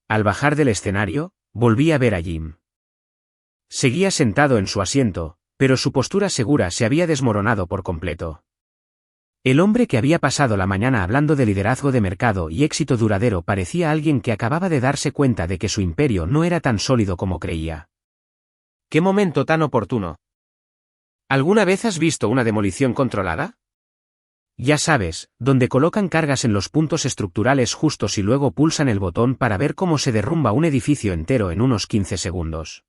Al bajar del escenario, volví a ver a Jim. Seguía sentado en su asiento, pero su postura segura se había desmoronado por completo. El hombre que había pasado la mañana hablando de liderazgo de mercado y éxito duradero parecía alguien que acababa de darse cuenta de que su imperio no era tan sólido como creía. ¡Qué momento tan oportuno! ¿Alguna vez has visto una demolición controlada? Ya sabes, donde colocan cargas en los puntos estructurales justos y luego pulsan el botón para ver cómo se derrumba un edificio entero en unos 15 segundos.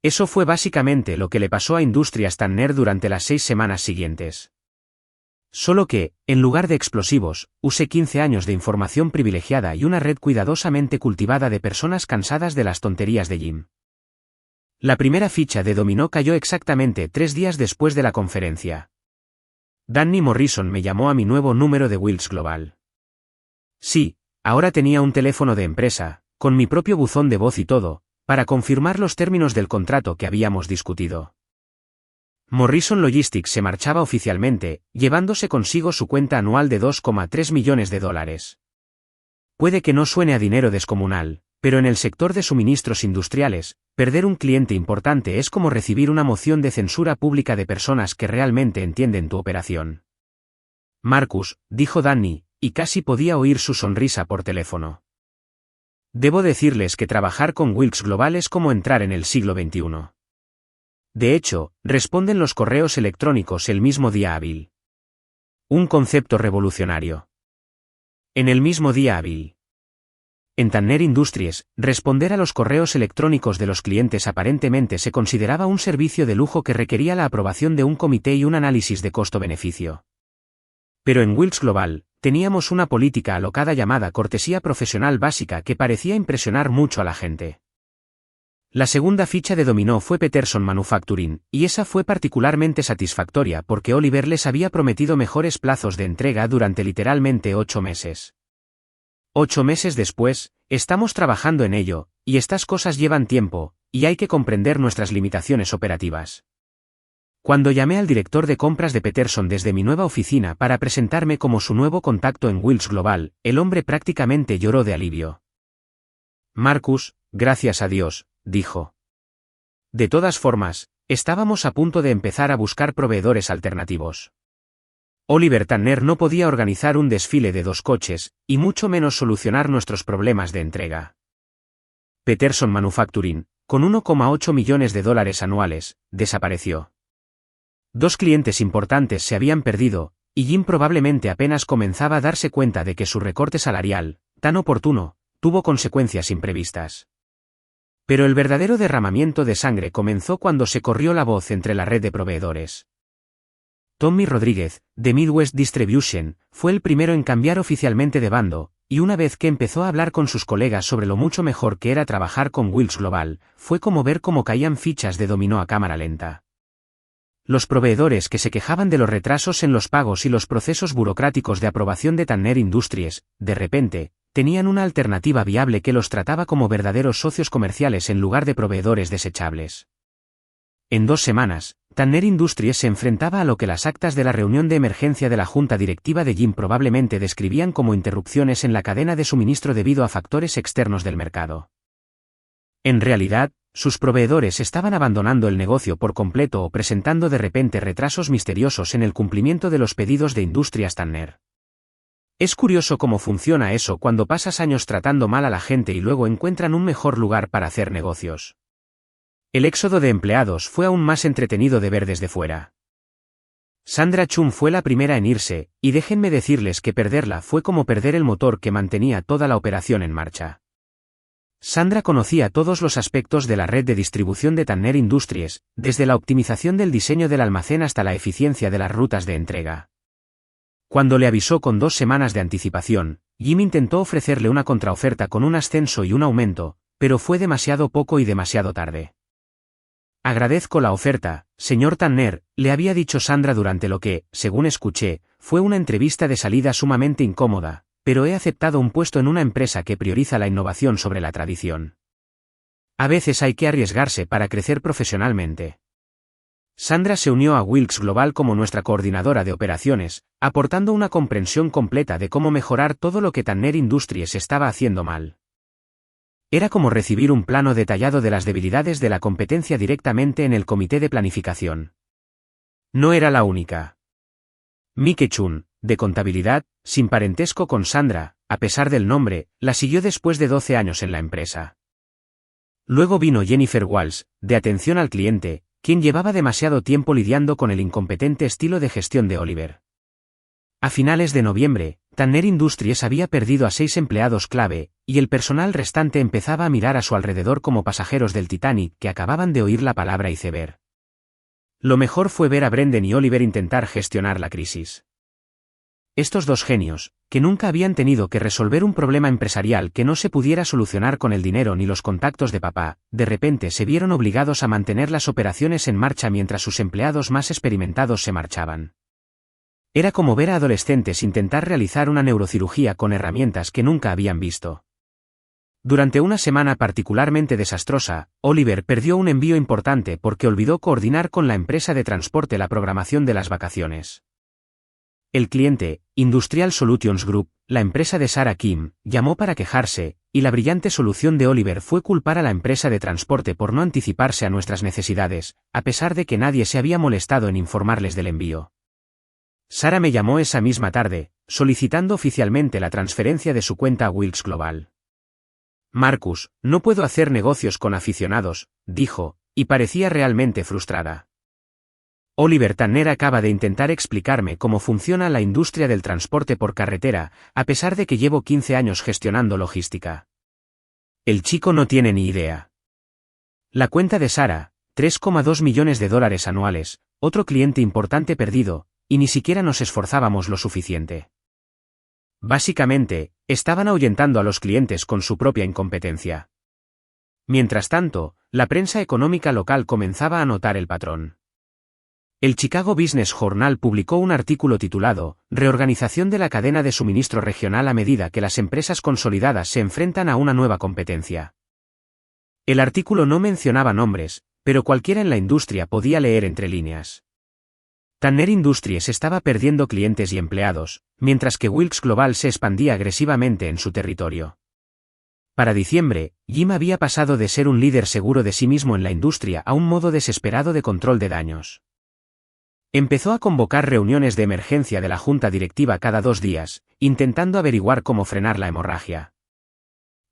Eso fue básicamente lo que le pasó a Industrias Tanner durante las 6 semanas siguientes. Solo que, en lugar de explosivos, usé 15 años de información privilegiada y una red cuidadosamente cultivada de personas cansadas de las tonterías de Jim. La primera ficha de dominó cayó exactamente 3 días después de la conferencia. Danny Morrison me llamó a mi nuevo número de Wilks Global. Sí, ahora tenía un teléfono de empresa, con mi propio buzón de voz y todo, para confirmar los términos del contrato que habíamos discutido. Morrison Logistics se marchaba oficialmente, llevándose consigo su cuenta anual de $2,3 millones. Puede que no suene a dinero descomunal, pero en el sector de suministros industriales, perder un cliente importante es como recibir una moción de censura pública de personas que realmente entienden tu operación. Marcus, dijo Danny, y casi podía oír su sonrisa por teléfono. Debo decirles que trabajar con Wilks Global es como entrar en el siglo XXI. De hecho, responden los correos electrónicos el mismo día hábil. Un concepto revolucionario. En el mismo día hábil. En Tanner Industries, responder a los correos electrónicos de los clientes aparentemente se consideraba un servicio de lujo que requería la aprobación de un comité y un análisis de costo-beneficio. Pero en Wilks Global, teníamos una política alocada llamada cortesía profesional básica que parecía impresionar mucho a la gente. La segunda ficha de dominó fue Peterson Manufacturing, y esa fue particularmente satisfactoria porque Oliver les había prometido mejores plazos de entrega durante literalmente 8 meses. 8 meses después, estamos trabajando en ello, y estas cosas llevan tiempo, y hay que comprender nuestras limitaciones operativas. Cuando llamé al director de compras de Peterson desde mi nueva oficina para presentarme como su nuevo contacto en Wilks Global, el hombre prácticamente lloró de alivio. Marcus, gracias a Dios, dijo. De todas formas, estábamos a punto de empezar a buscar proveedores alternativos. Oliver Tanner no podía organizar un desfile de 2 coches, y mucho menos solucionar nuestros problemas de entrega. Peterson Manufacturing, con $1,8 millones anuales, desapareció. 2 clientes importantes se habían perdido, y Jim probablemente apenas comenzaba a darse cuenta de que su recorte salarial, tan oportuno, tuvo consecuencias imprevistas. Pero el verdadero derramamiento de sangre comenzó cuando se corrió la voz entre la red de proveedores. Tommy Rodríguez, de Midwest Distribution, fue el primero en cambiar oficialmente de bando, y una vez que empezó a hablar con sus colegas sobre lo mucho mejor que era trabajar con Wilks Global, fue como ver cómo caían fichas de dominó a cámara lenta. Los proveedores que se quejaban de los retrasos en los pagos y los procesos burocráticos de aprobación de Tanner Industries, de repente, tenían una alternativa viable que los trataba como verdaderos socios comerciales en lugar de proveedores desechables. En 2 semanas, Tanner Industries se enfrentaba a lo que las actas de la reunión de emergencia de la junta directiva de Jim probablemente describían como interrupciones en la cadena de suministro debido a factores externos del mercado. En realidad, sus proveedores estaban abandonando el negocio por completo o presentando de repente retrasos misteriosos en el cumplimiento de los pedidos de Industrias Tanner. Es curioso cómo funciona eso cuando pasas años tratando mal a la gente y luego encuentran un mejor lugar para hacer negocios. El éxodo de empleados fue aún más entretenido de ver desde fuera. Sandra Chum fue la primera en irse, y déjenme decirles que perderla fue como perder el motor que mantenía toda la operación en marcha. Sandra conocía todos los aspectos de la red de distribución de Tanner Industries, desde la optimización del diseño del almacén hasta la eficiencia de las rutas de entrega. Cuando le avisó con 2 semanas de anticipación, Jim intentó ofrecerle una contraoferta con un ascenso y un aumento, pero fue demasiado poco y demasiado tarde. Agradezco la oferta, señor Tanner, le había dicho Sandra durante lo que, según escuché, fue una entrevista de salida sumamente incómoda, pero he aceptado un puesto en una empresa que prioriza la innovación sobre la tradición. A veces hay que arriesgarse para crecer profesionalmente. Sandra se unió a Wilks Global como nuestra coordinadora de operaciones, aportando una comprensión completa de cómo mejorar todo lo que Tanner Industries estaba haciendo mal. Era como recibir un plano detallado de las debilidades de la competencia directamente en el comité de planificación. No era la única. Mike Chun, de contabilidad, sin parentesco con Sandra, a pesar del nombre, la siguió después de 12 años en la empresa. Luego vino Jennifer Walsh, de atención al cliente, quien llevaba demasiado tiempo lidiando con el incompetente estilo de gestión de Oliver. A finales de noviembre, Tanner Industries había perdido a 6 empleados clave, y el personal restante empezaba a mirar a su alrededor como pasajeros del Titanic que acababan de oír la palabra iceberg. Lo mejor fue ver a Brendan y Oliver intentar gestionar la crisis. Estos 2 genios, que nunca habían tenido que resolver un problema empresarial que no se pudiera solucionar con el dinero ni los contactos de papá, de repente se vieron obligados a mantener las operaciones en marcha mientras sus empleados más experimentados se marchaban. Era como ver a adolescentes intentar realizar una neurocirugía con herramientas que nunca habían visto. Durante una semana particularmente desastrosa, Oliver perdió un envío importante porque olvidó coordinar con la empresa de transporte la programación de las vacaciones. El cliente, Industrial Solutions Group, la empresa de Sarah Kim, llamó para quejarse, y la brillante solución de Oliver fue culpar a la empresa de transporte por no anticiparse a nuestras necesidades, a pesar de que nadie se había molestado en informarles del envío. Sarah me llamó esa misma tarde, solicitando oficialmente la transferencia de su cuenta a Wilks Global. Marcus, no puedo hacer negocios con aficionados, dijo, y parecía realmente frustrada. Oliver Tanner acaba de intentar explicarme cómo funciona la industria del transporte por carretera, a pesar de que llevo 15 años gestionando logística. El chico no tiene ni idea. La cuenta de Sarah, $3,2 millones anuales, otro cliente importante perdido, y ni siquiera nos esforzábamos lo suficiente. Básicamente, estaban ahuyentando a los clientes con su propia incompetencia. Mientras tanto, la prensa económica local comenzaba a notar el patrón. El Chicago Business Journal publicó un artículo titulado «Reorganización de la cadena de suministro regional a medida que las empresas consolidadas se enfrentan a una nueva competencia». El artículo no mencionaba nombres, pero cualquiera en la industria podía leer entre líneas. Tanner Industries estaba perdiendo clientes y empleados, mientras que Wilks Global se expandía agresivamente en su territorio. Para diciembre, Jim había pasado de ser un líder seguro de sí mismo en la industria a un modo desesperado de control de daños. Empezó a convocar reuniones de emergencia de la junta directiva cada 2 días, intentando averiguar cómo frenar la hemorragia.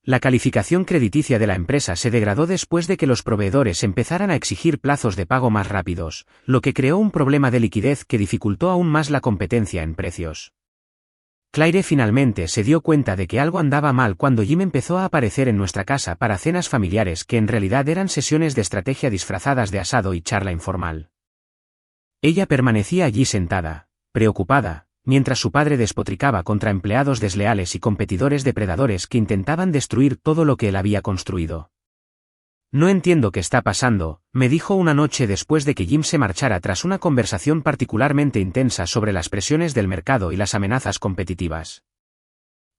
La calificación crediticia de la empresa se degradó después de que los proveedores empezaran a exigir plazos de pago más rápidos, lo que creó un problema de liquidez que dificultó aún más la competencia en precios. Claire finalmente se dio cuenta de que algo andaba mal cuando Jim empezó a aparecer en nuestra casa para cenas familiares que en realidad eran sesiones de estrategia disfrazadas de asado y charla informal. Ella permanecía allí sentada, preocupada, mientras su padre despotricaba contra empleados desleales y competidores depredadores que intentaban destruir todo lo que él había construido. No entiendo qué está pasando, me dijo una noche después de que Jim se marchara tras una conversación particularmente intensa sobre las presiones del mercado y las amenazas competitivas.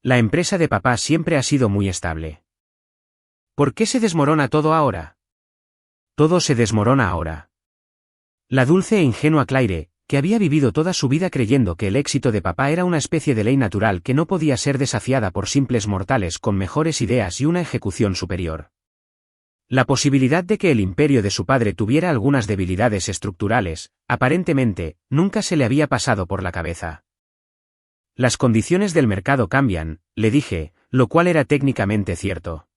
La empresa de papá siempre ha sido muy estable. ¿Por qué se desmorona todo ahora? Todo se desmorona ahora. La dulce e ingenua Claire, que había vivido toda su vida creyendo que el éxito de papá era una especie de ley natural que no podía ser desafiada por simples mortales con mejores ideas y una ejecución superior. La posibilidad de que el imperio de su padre tuviera algunas debilidades estructurales, aparentemente, nunca se le había pasado por la cabeza. Las condiciones del mercado cambian, le dije, lo cual era técnicamente cierto.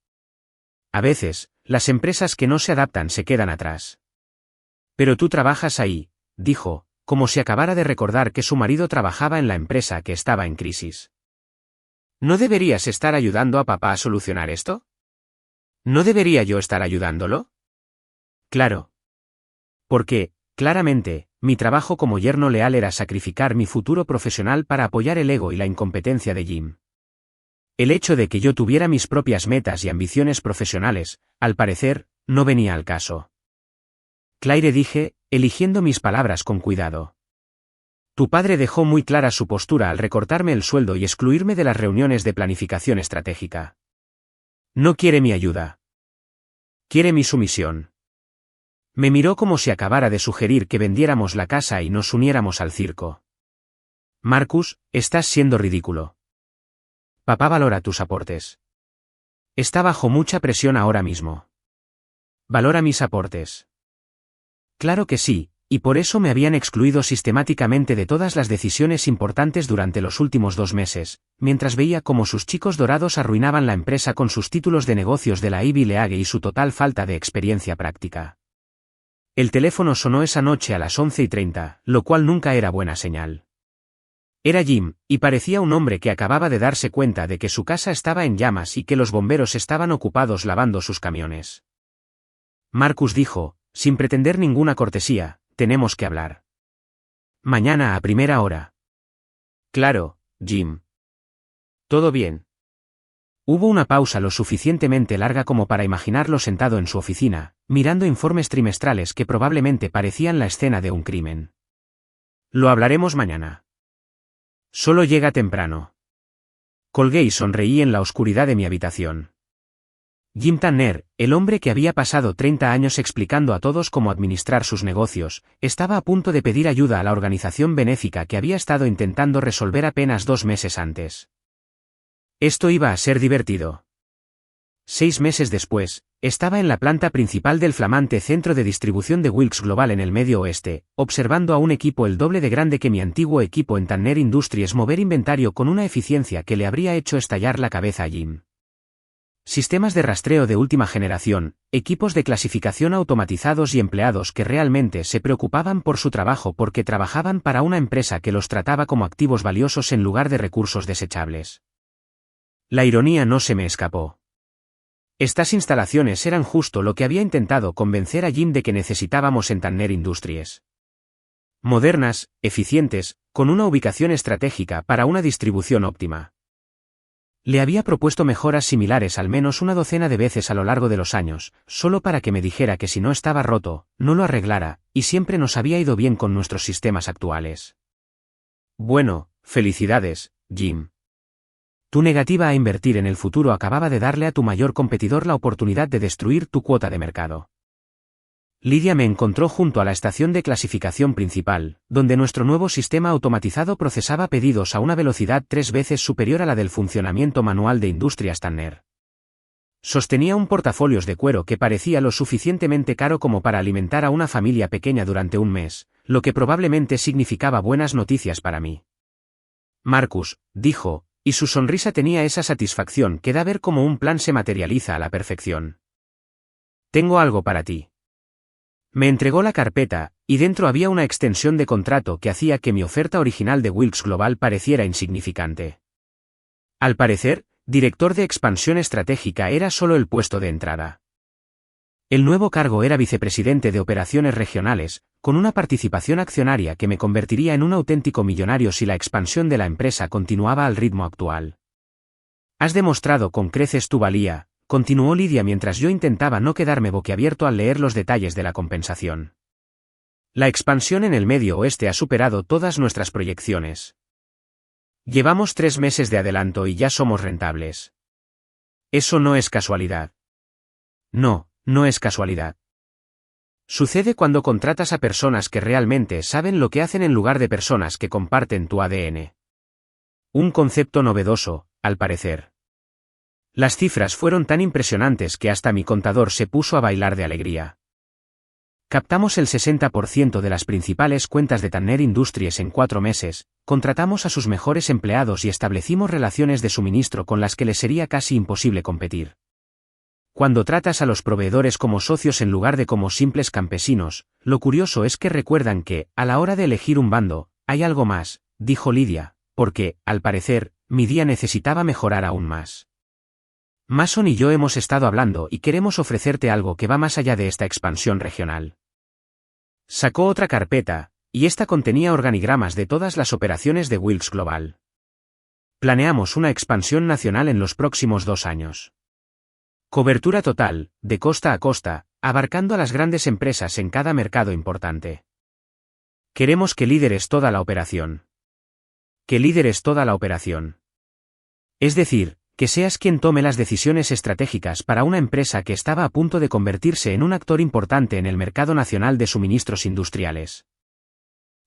A veces, las empresas que no se adaptan se quedan atrás. Pero tú trabajas ahí, dijo, como si acabara de recordar que su marido trabajaba en la empresa que estaba en crisis. ¿No deberías estar ayudando a papá a solucionar esto? ¿No debería yo estar ayudándolo? Claro. Porque, claramente, mi trabajo como yerno leal era sacrificar mi futuro profesional para apoyar el ego y la incompetencia de Jim. El hecho de que yo tuviera mis propias metas y ambiciones profesionales, al parecer, no venía al caso. Claire, dije, eligiendo mis palabras con cuidado. Tu padre dejó muy clara su postura al recortarme el sueldo y excluirme de las reuniones de planificación estratégica. No quiere mi ayuda. Quiere mi sumisión. Me miró como si acabara de sugerir que vendiéramos la casa y nos uniéramos al circo. Marcus, estás siendo ridículo. Papá valora tus aportes. Está bajo mucha presión ahora mismo. Valora mis aportes. Claro que sí, y por eso me habían excluido sistemáticamente de todas las decisiones importantes durante los últimos 2 meses, mientras veía cómo sus chicos dorados arruinaban la empresa con sus títulos de negocios de la Ivy League y su total falta de experiencia práctica. El teléfono sonó esa noche a las 11:30, lo cual nunca era buena señal. Era Jim, y parecía un hombre que acababa de darse cuenta de que su casa estaba en llamas y que los bomberos estaban ocupados lavando sus camiones. Marcus dijo, sin pretender ninguna cortesía, tenemos que hablar. Mañana a primera hora. Claro, Jim. ¿Todo bien? Hubo una pausa lo suficientemente larga como para imaginarlo sentado en su oficina, mirando informes trimestrales que probablemente parecían la escena de un crimen. Lo hablaremos mañana. Solo llega temprano. Colgué y sonreí en la oscuridad de mi habitación. Jim Tanner, el hombre que había pasado 30 años explicando a todos cómo administrar sus negocios, estaba a punto de pedir ayuda a la organización benéfica que había estado intentando resolver apenas 2 meses antes. Esto iba a ser divertido. 6 meses después, estaba en la planta principal del flamante centro de distribución de Wilks Global en el Medio Oeste, observando a un equipo el doble de grande que mi antiguo equipo en Tanner Industries mover inventario con una eficiencia que le habría hecho estallar la cabeza a Jim. Sistemas de rastreo de última generación, equipos de clasificación automatizados y empleados que realmente se preocupaban por su trabajo porque trabajaban para una empresa que los trataba como activos valiosos en lugar de recursos desechables. La ironía no se me escapó. Estas instalaciones eran justo lo que había intentado convencer a Jim de que necesitábamos en Tanner Industries. Modernas, eficientes, con una ubicación estratégica para una distribución óptima. Le había propuesto mejoras similares al menos una docena de veces a lo largo de los años, solo para que me dijera que si no estaba roto, no lo arreglara, y siempre nos había ido bien con nuestros sistemas actuales. Bueno, felicidades, Jim. Tu negativa a invertir en el futuro acababa de darle a tu mayor competidor la oportunidad de destruir tu cuota de mercado. Lidia me encontró junto a la estación de clasificación principal, donde nuestro nuevo sistema automatizado procesaba pedidos a una velocidad 3 veces superior a la del funcionamiento manual de Industrias Tanner. Sostenía un portafolios de cuero que parecía lo suficientemente caro como para alimentar a una familia pequeña durante un mes, lo que probablemente significaba buenas noticias para mí. Marcus, dijo, y su sonrisa tenía esa satisfacción que da ver cómo un plan se materializa a la perfección. Tengo algo para ti. Me entregó la carpeta, y dentro había una extensión de contrato que hacía que mi oferta original de Wilks Global pareciera insignificante. Al parecer, director de expansión estratégica era solo el puesto de entrada. El nuevo cargo era vicepresidente de operaciones regionales, con una participación accionaria que me convertiría en un auténtico millonario si la expansión de la empresa continuaba al ritmo actual. Has demostrado con creces tu valía, continuó Lidia mientras yo intentaba no quedarme boquiabierto al leer los detalles de la compensación. La expansión en el Medio Oeste ha superado todas nuestras proyecciones. Llevamos 3 meses de adelanto y ya somos rentables. Eso no es casualidad. No, no es casualidad. Sucede cuando contratas a personas que realmente saben lo que hacen en lugar de personas que comparten tu ADN. Un concepto novedoso, al parecer. Las cifras fueron tan impresionantes que hasta mi contador se puso a bailar de alegría. Captamos el 60% de las principales cuentas de Tanner Industries en 4 meses, contratamos a sus mejores empleados y establecimos relaciones de suministro con las que les sería casi imposible competir. Cuando tratas a los proveedores como socios en lugar de como simples campesinos, lo curioso es que recuerdan que, a la hora de elegir un bando, hay algo más, dijo Lidia, porque, al parecer, mi día necesitaba mejorar aún más. Mason y yo hemos estado hablando y queremos ofrecerte algo que va más allá de esta expansión regional. Sacó otra carpeta, y esta contenía organigramas de todas las operaciones de Wilks Global. Planeamos una expansión nacional en los próximos 2 años. Cobertura total, de costa a costa, abarcando a las grandes empresas en cada mercado importante. Queremos que lideres toda la operación. Que lideres toda la operación. Es decir, que seas quien tome las decisiones estratégicas para una empresa que estaba a punto de convertirse en un actor importante en el mercado nacional de suministros industriales.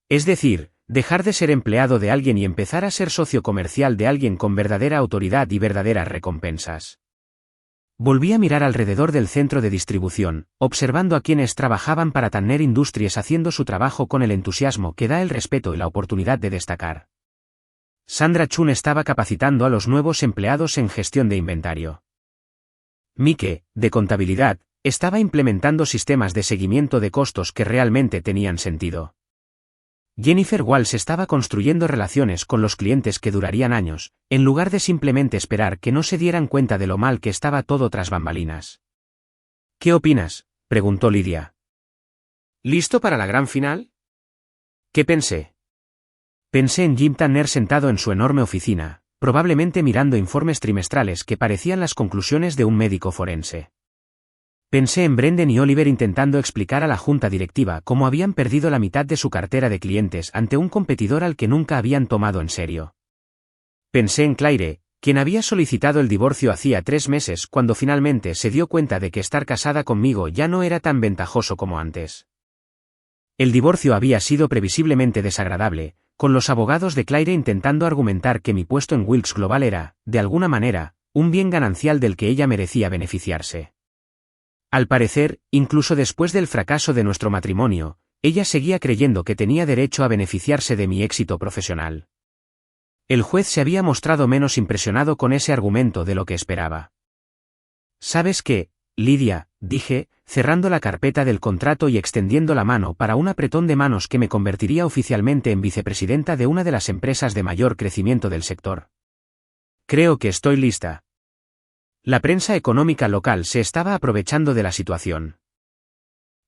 Es decir, dejar de ser empleado de alguien y empezar a ser socio comercial de alguien con verdadera autoridad y verdaderas recompensas. Volví a mirar alrededor del centro de distribución, observando a quienes trabajaban para Tanner Industries haciendo su trabajo con el entusiasmo que da el respeto y la oportunidad de destacar. Sandra Chun estaba capacitando a los nuevos empleados en gestión de inventario. Mike, de contabilidad, estaba implementando sistemas de seguimiento de costos que realmente tenían sentido. Jennifer Walsh estaba construyendo relaciones con los clientes que durarían años, en lugar de simplemente esperar que no se dieran cuenta de lo mal que estaba todo tras bambalinas. ¿Qué opinas?, preguntó Lidia. ¿Listo para la gran final? ¿Qué pensé? Pensé en Jim Tanner sentado en su enorme oficina, probablemente mirando informes trimestrales que parecían las conclusiones de un médico forense. Pensé en Brendan y Oliver intentando explicar a la junta directiva cómo habían perdido la mitad de su cartera de clientes ante un competidor al que nunca habían tomado en serio. Pensé en Claire, quien había solicitado el divorcio hacía 3 meses cuando finalmente se dio cuenta de que estar casada conmigo ya no era tan ventajoso como antes. El divorcio había sido previsiblemente desagradable, con los abogados de Claire intentando argumentar que mi puesto en Wilks Global era, de alguna manera, un bien ganancial del que ella merecía beneficiarse. Al parecer, incluso después del fracaso de nuestro matrimonio, ella seguía creyendo que tenía derecho a beneficiarse de mi éxito profesional. El juez se había mostrado menos impresionado con ese argumento de lo que esperaba. ¿Sabes qué, Lidia?, dije, cerrando la carpeta del contrato y extendiendo la mano para un apretón de manos que me convertiría oficialmente en vicepresidenta de una de las empresas de mayor crecimiento del sector. Creo que estoy lista. La prensa económica local se estaba aprovechando de la situación.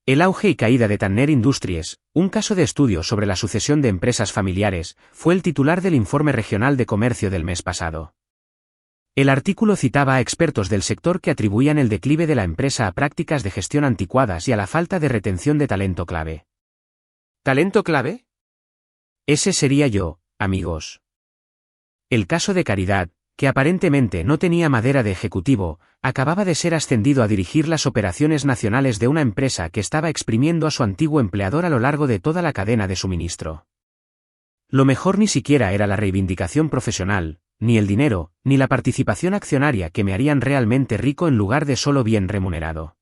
El auge y caída de Tanner Industries, un caso de estudio sobre la sucesión de empresas familiares, fue el titular del informe regional de comercio del mes pasado. El artículo citaba a expertos del sector que atribuían el declive de la empresa a prácticas de gestión anticuadas y a la falta de retención de talento clave. ¿Talento clave? Ese sería yo, amigos. El caso de Caridad, que aparentemente no tenía madera de ejecutivo, acababa de ser ascendido a dirigir las operaciones nacionales de una empresa que estaba exprimiendo a su antiguo empleador a lo largo de toda la cadena de suministro. Lo mejor ni siquiera era la reivindicación profesional, ni el dinero, ni la participación accionaria que me harían realmente rico en lugar de solo bien remunerado.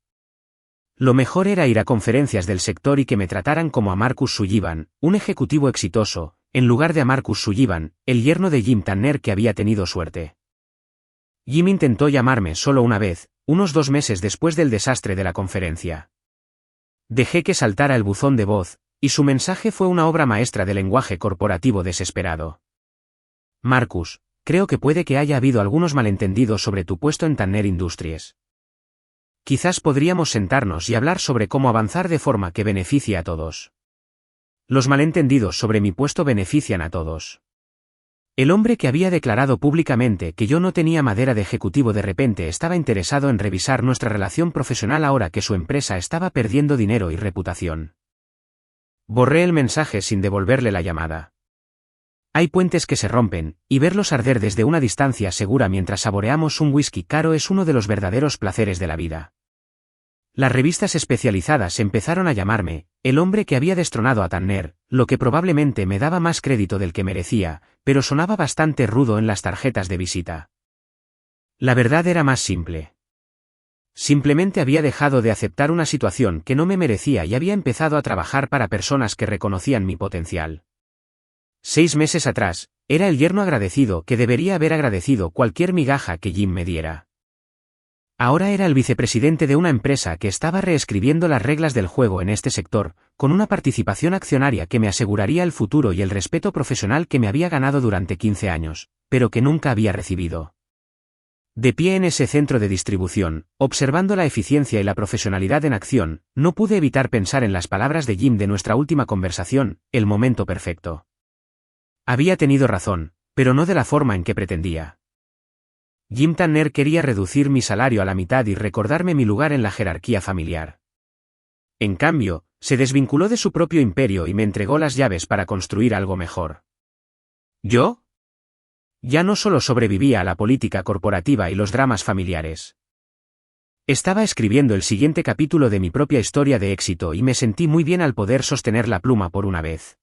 Lo mejor era ir a conferencias del sector y que me trataran como a Marcus Sullivan, un ejecutivo exitoso, en lugar de a Marcus Sullivan, el yerno de Jim Tanner que había tenido suerte. Jim intentó llamarme solo una vez, unos 2 meses después del desastre de la conferencia. Dejé que saltara el buzón de voz, y su mensaje fue una obra maestra de lenguaje corporativo desesperado. Marcus, creo que puede que haya habido algunos malentendidos sobre tu puesto en Tanner Industries. Quizás podríamos sentarnos y hablar sobre cómo avanzar de forma que beneficie a todos. Los malentendidos sobre mi puesto benefician a todos. El hombre que había declarado públicamente que yo no tenía madera de ejecutivo de repente estaba interesado en revisar nuestra relación profesional ahora que su empresa estaba perdiendo dinero y reputación. Borré el mensaje sin devolverle la llamada. Hay puentes que se rompen, y verlos arder desde una distancia segura mientras saboreamos un whisky caro es uno de los verdaderos placeres de la vida. Las revistas especializadas empezaron a llamarme el hombre que había destronado a Tanner, lo que probablemente me daba más crédito del que merecía, pero sonaba bastante rudo en las tarjetas de visita. La verdad era más simple. Simplemente había dejado de aceptar una situación que no me merecía y había empezado a trabajar para personas que reconocían mi potencial. 6 meses atrás, era el yerno agradecido que debería haber agradecido cualquier migaja que Jim me diera. Ahora era el vicepresidente de una empresa que estaba reescribiendo las reglas del juego en este sector, con una participación accionaria que me aseguraría el futuro y el respeto profesional que me había ganado durante 15 años, pero que nunca había recibido. De pie en ese centro de distribución, observando la eficiencia y la profesionalidad en acción, no pude evitar pensar en las palabras de Jim de nuestra última conversación, el momento perfecto. Había tenido razón, pero no de la forma en que pretendía. Jim Tanner quería reducir mi salario a la mitad y recordarme mi lugar en la jerarquía familiar. En cambio, se desvinculó de su propio imperio y me entregó las llaves para construir algo mejor. ¿Yo? Ya no solo sobrevivía a la política corporativa y los dramas familiares. Estaba escribiendo el siguiente capítulo de mi propia historia de éxito y me sentí muy bien al poder sostener la pluma por una vez.